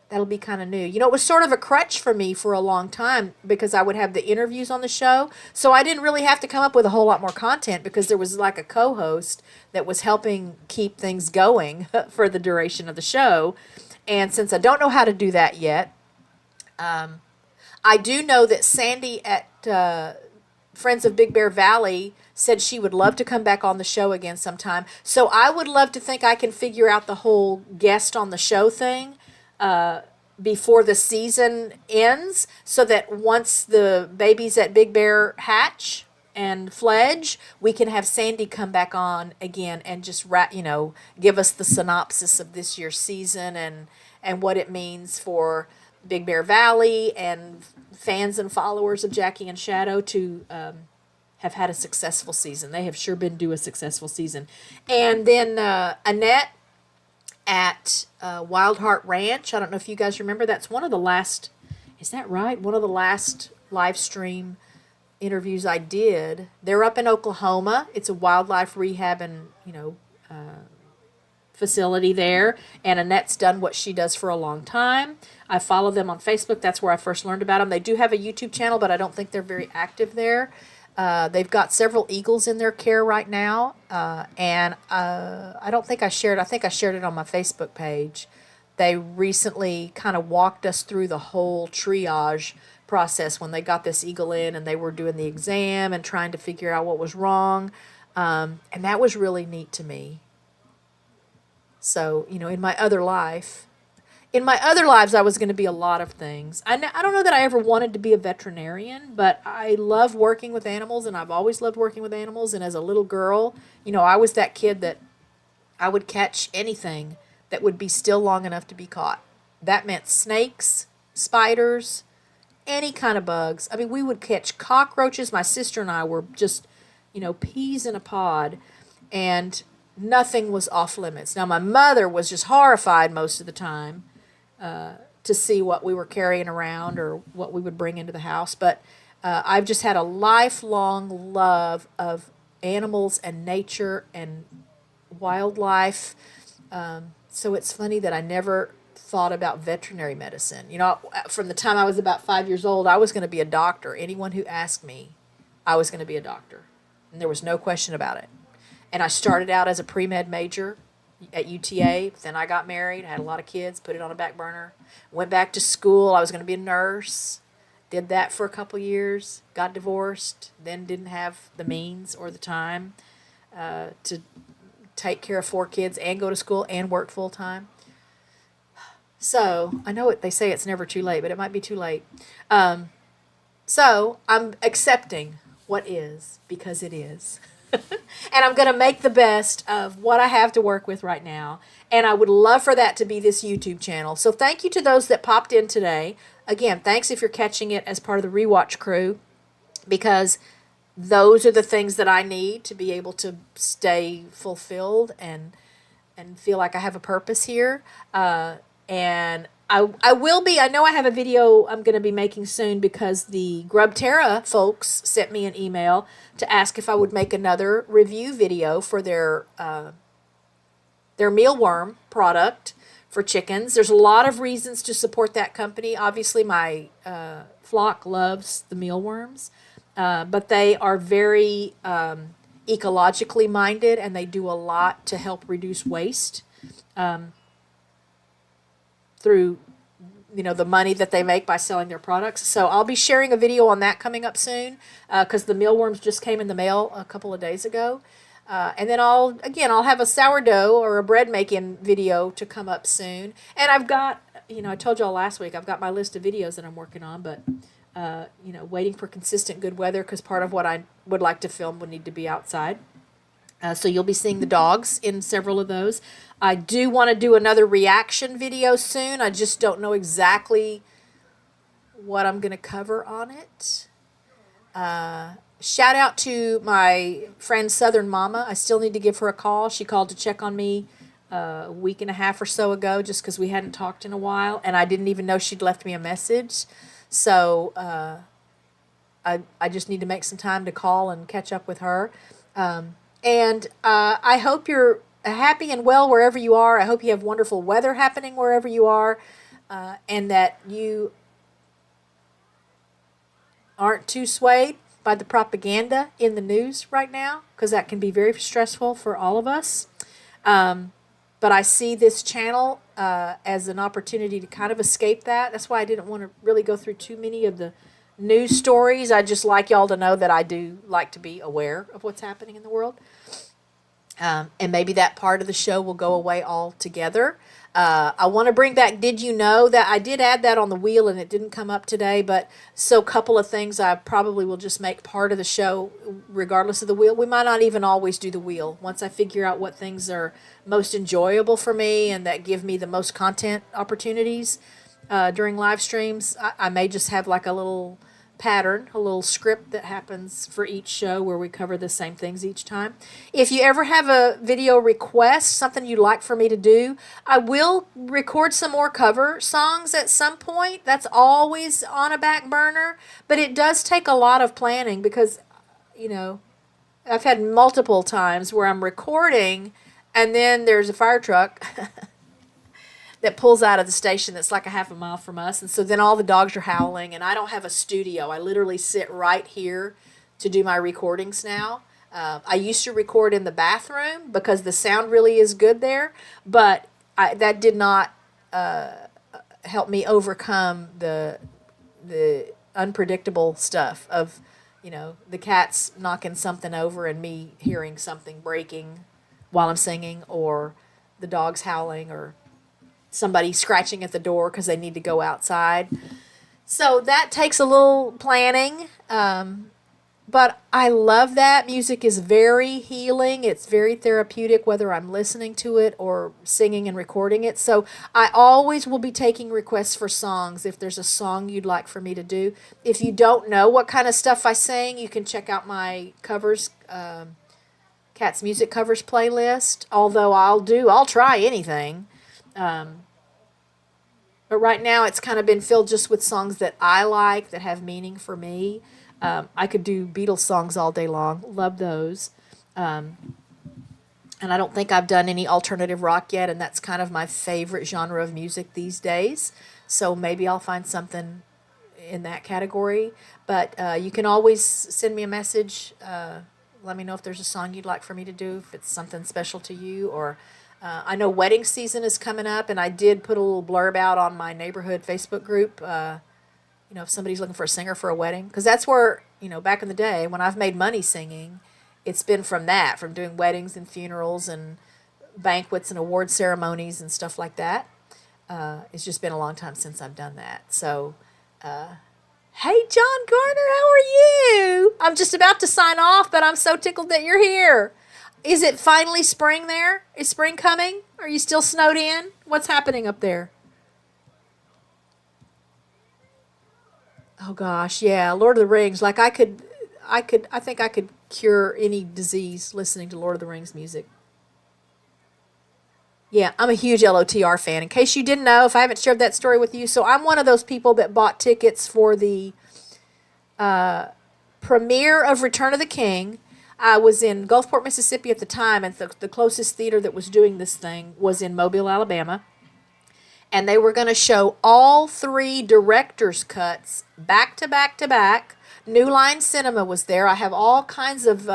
That'll be kind of new. It was sort of a crutch for me for a long time because I would have the interviews on the show. So I didn't really have to come up with a whole lot more content because there was like a co-host that was helping keep things going for the duration of the show. And since I don't know how to do that yet, I do know that Sandy at Friends of Big Bear Valley said she would love to come back on the show again sometime. So I would love to think I can figure out the whole guest on the show thing before the season ends, so that once the babies at Big Bear hatch and fledge, we can have Sandy come back on again and just give us the synopsis of this year's season and what it means for Big Bear Valley and fans and followers of Jackie and Shadow to have had a successful season. They have sure been due a successful season. And then Annette at Wild Heart Ranch. I don't know if you guys remember. That's one of the last, is that right? One of the last live stream interviews I did. They're up in Oklahoma. It's a wildlife rehab and, facility there. And Annette's done what she does for a long time. I follow them on Facebook. That's where I first learned about them. They do have a YouTube channel, but I don't think they're very active there. They've got several eagles in their care right now, and I don't think I shared. I think I shared it on my Facebook page. They recently kind of walked us through the whole triage process when they got this eagle in, and they were doing the exam and trying to figure out what was wrong, and that was really neat to me. So, in my other lives, I was going to be a lot of things. I don't know that I ever wanted to be a veterinarian, but I love working with animals, and I've always loved working with animals. And as a little girl, I was that kid that I would catch anything that would be still long enough to be caught. That meant snakes, spiders, any kind of bugs. I mean, we would catch cockroaches. My sister and I were just, peas in a pod, and nothing was off limits. Now, my mother was just horrified most of the time to see what we were carrying around or what we would bring into the house. But I've just had a lifelong love of animals and nature and wildlife. So it's funny that I never thought about veterinary medicine. From the time I was about 5 years old, I was going to be a doctor. Anyone who asked me, I was going to be a doctor. And there was no question about it. And I started out as a pre-med major at UTA. Then I got married, had a lot of kids, put it on a back burner. Went back to school. I was going to be a nurse. Did that for a couple years. Got divorced. Then didn't have the means or the time to take care of 4 kids and go to school and work full time. So I know they say it's never too late, but it might be too late. So I'm accepting what is because it is. And I'm going to make the best of what I have to work with right now. And I would love for that to be this YouTube channel. So thank you to those that popped in today. Again, thanks if you're catching it as part of the rewatch crew, because those are the things that I need to be able to stay fulfilled and feel like I have a purpose here. And I will be. I know I have a video I'm going to be making soon because the Grubterra folks sent me an email to ask if I would make another review video for their mealworm product for chickens. There's a lot of reasons to support that company. Obviously, my flock loves the mealworms, but they are very ecologically minded, and they do a lot to help reduce waste through the money that they make by selling their products. So I'll be sharing a video on that coming up soon because the mealworms just came in the mail a couple of days ago. And then I'll have a sourdough or a bread making video to come up soon. And I've got, I told y'all last week, I've got my list of videos that I'm working on, but, waiting for consistent good weather because part of what I would like to film would need to be outside. So you'll be seeing the dogs in several of those. I do want to do another reaction video soon. I just don't know exactly what I'm going to cover on it. Shout out to my friend Southern Mama. I still need to give her a call. She called to check on me a week and a half or so ago just because we hadn't talked in a while. And I didn't even know she'd left me a message. So I just need to make some time to call and catch up with her. And I hope you're happy and well wherever you are. I hope you have wonderful weather happening wherever you are, and that you aren't too swayed by the propaganda in the news right now, because that can be very stressful for all of us. But I see this channel as an opportunity to kind of escape that. That's why I didn't want to really go through too many of the news stories. I just like y'all to know that I do like to be aware of what's happening in the world. And maybe that part of the show will go away altogether. I want to bring back Did You Know? That I did add that on the wheel and it didn't come up today, but so a couple of things I probably will just make part of the show regardless of the wheel. We might not even always do the wheel. Once I figure out what things are most enjoyable for me and that give me the most content opportunities during live streams, I may just have like a little pattern, a little script that happens for each show where we cover the same things each time. If you ever have a video request, something you'd like for me to do, I will record some more cover songs at some point. That's always on a back burner, but it does take a lot of planning because, I've had multiple times where I'm recording and then there's a fire truck that pulls out of the station that's like a half a mile from us. And so then all the dogs are howling and I don't have a studio. I literally sit right here to do my recordings now. I used to record in the bathroom because the sound really is good there, but that did not help me overcome the unpredictable stuff of, the cats knocking something over and me hearing something breaking while I'm singing, or the dogs howling, or somebody scratching at the door because they need to go outside. So that takes a little planning. But I love that. Music is very healing. It's very therapeutic, whether I'm listening to it or singing and recording it. So I always will be taking requests for songs if there's a song you'd like for me to do. If you don't know what kind of stuff I sing, you can check out my covers, Cat's Music Covers playlist. Although I'll try anything. But right now it's kind of been filled just with songs that I like, that have meaning for me. I could do Beatles songs all day long. Love those. And I don't think I've done any alternative rock yet, and that's kind of my favorite genre of music these days. So maybe I'll find something in that category. But you can always send me a message. Let me know if there's a song you'd like for me to do, if it's something special to you, or I know wedding season is coming up, and I did put a little blurb out on my neighborhood Facebook group, if somebody's looking for a singer for a wedding. Because that's where, back in the day, when I've made money singing, it's been from doing weddings and funerals and banquets and award ceremonies and stuff like that. It's just been a long time since I've done that. So, hey, John Garner, how are you? I'm just about to sign off, but I'm so tickled that you're here. Is it finally spring there? Is spring coming? Are you still snowed in? What's happening up there? Oh gosh, yeah, Lord of the Rings. Like I think I could cure any disease listening to Lord of the Rings music. Yeah, I'm a huge LOTR fan. In case you didn't know, if I haven't shared that story with you, so I'm one of those people that bought tickets for the premiere of Return of the King. I was in Gulfport, Mississippi at the time, and the closest theater that was doing this thing was in Mobile, Alabama. And they were going to show all three director's cuts back to back to back. New Line Cinema was there. I have all kinds of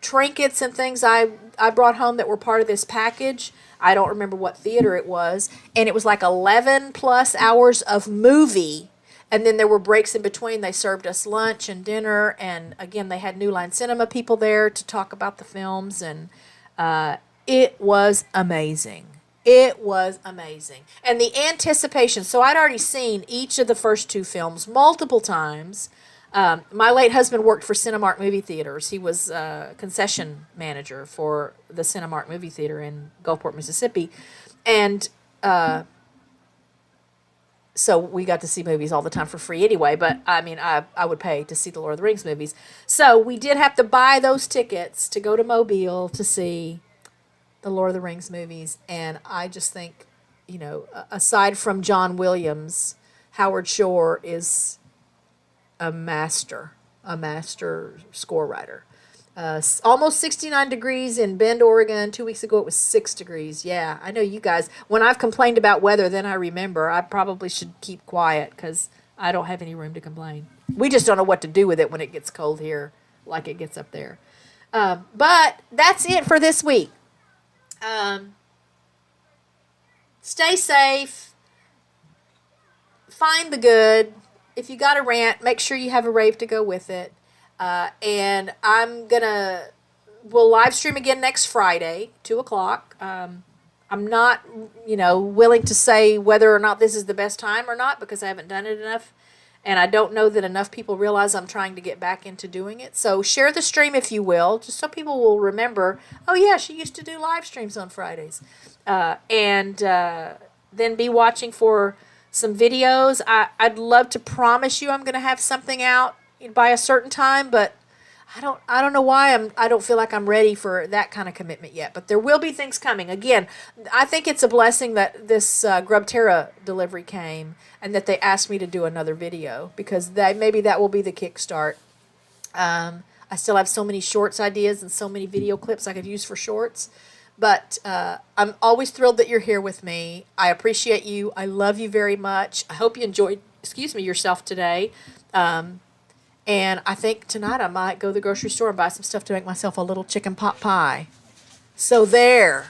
trinkets and things I brought home that were part of this package. I don't remember what theater it was. And it was like 11 plus hours of movie. And then there were breaks in between. They served us lunch and dinner. And again, they had New Line Cinema people there to talk about the films. And it was amazing. It was amazing. And the anticipation. So I'd already seen each of the first two films multiple times. My late husband worked for Cinemark Movie Theaters. He was concession manager for the Cinemark Movie Theater in Gulfport, Mississippi. And so we got to see movies all the time for free anyway. But, I mean, I would pay to see the Lord of the Rings movies. So we did have to buy those tickets to go to Mobile to see the Lord of the Rings movies. And I just think, you know, aside from John Williams, Howard Shore is a master score writer. Almost 69 degrees in Bend, Oregon. 2 weeks ago it was 6 degrees. Yeah, I know you guys. When I've complained about weather, then I remember I probably should keep quiet because I don't have any room to complain. We just don't know what to do with it when it gets cold here like it gets up there. But that's it for this week. Stay safe. Find the good. If you got a rant, make sure you have a rave to go with it. And we'll live stream again next Friday, 2 o'clock. I'm not, willing to say whether or not this is the best time or not because I haven't done it enough. And I don't know that enough people realize I'm trying to get back into doing it. So share the stream if you will, just so people will remember, oh yeah, she used to do live streams on Fridays. And then be watching for some videos. I'd love to promise you I'm going to have something out by a certain time, but I don't know why I don't feel like I'm ready for that kind of commitment yet. But there will be things coming. Again, I think it's a blessing that this Grubterra delivery came and that they asked me to do another video because maybe that will be the kickstart. I still have so many shorts ideas and so many video clips I could use for shorts. But I'm always thrilled that you're here with me. I appreciate you. I love you very much. I hope you enjoyed, yourself today. And I think tonight I might go to the grocery store and buy some stuff to make myself a little chicken pot pie. So there.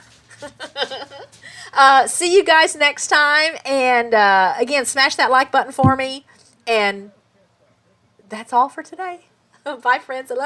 See you guys next time. And again, smash that like button for me. And that's all for today. Bye, friends. I love you.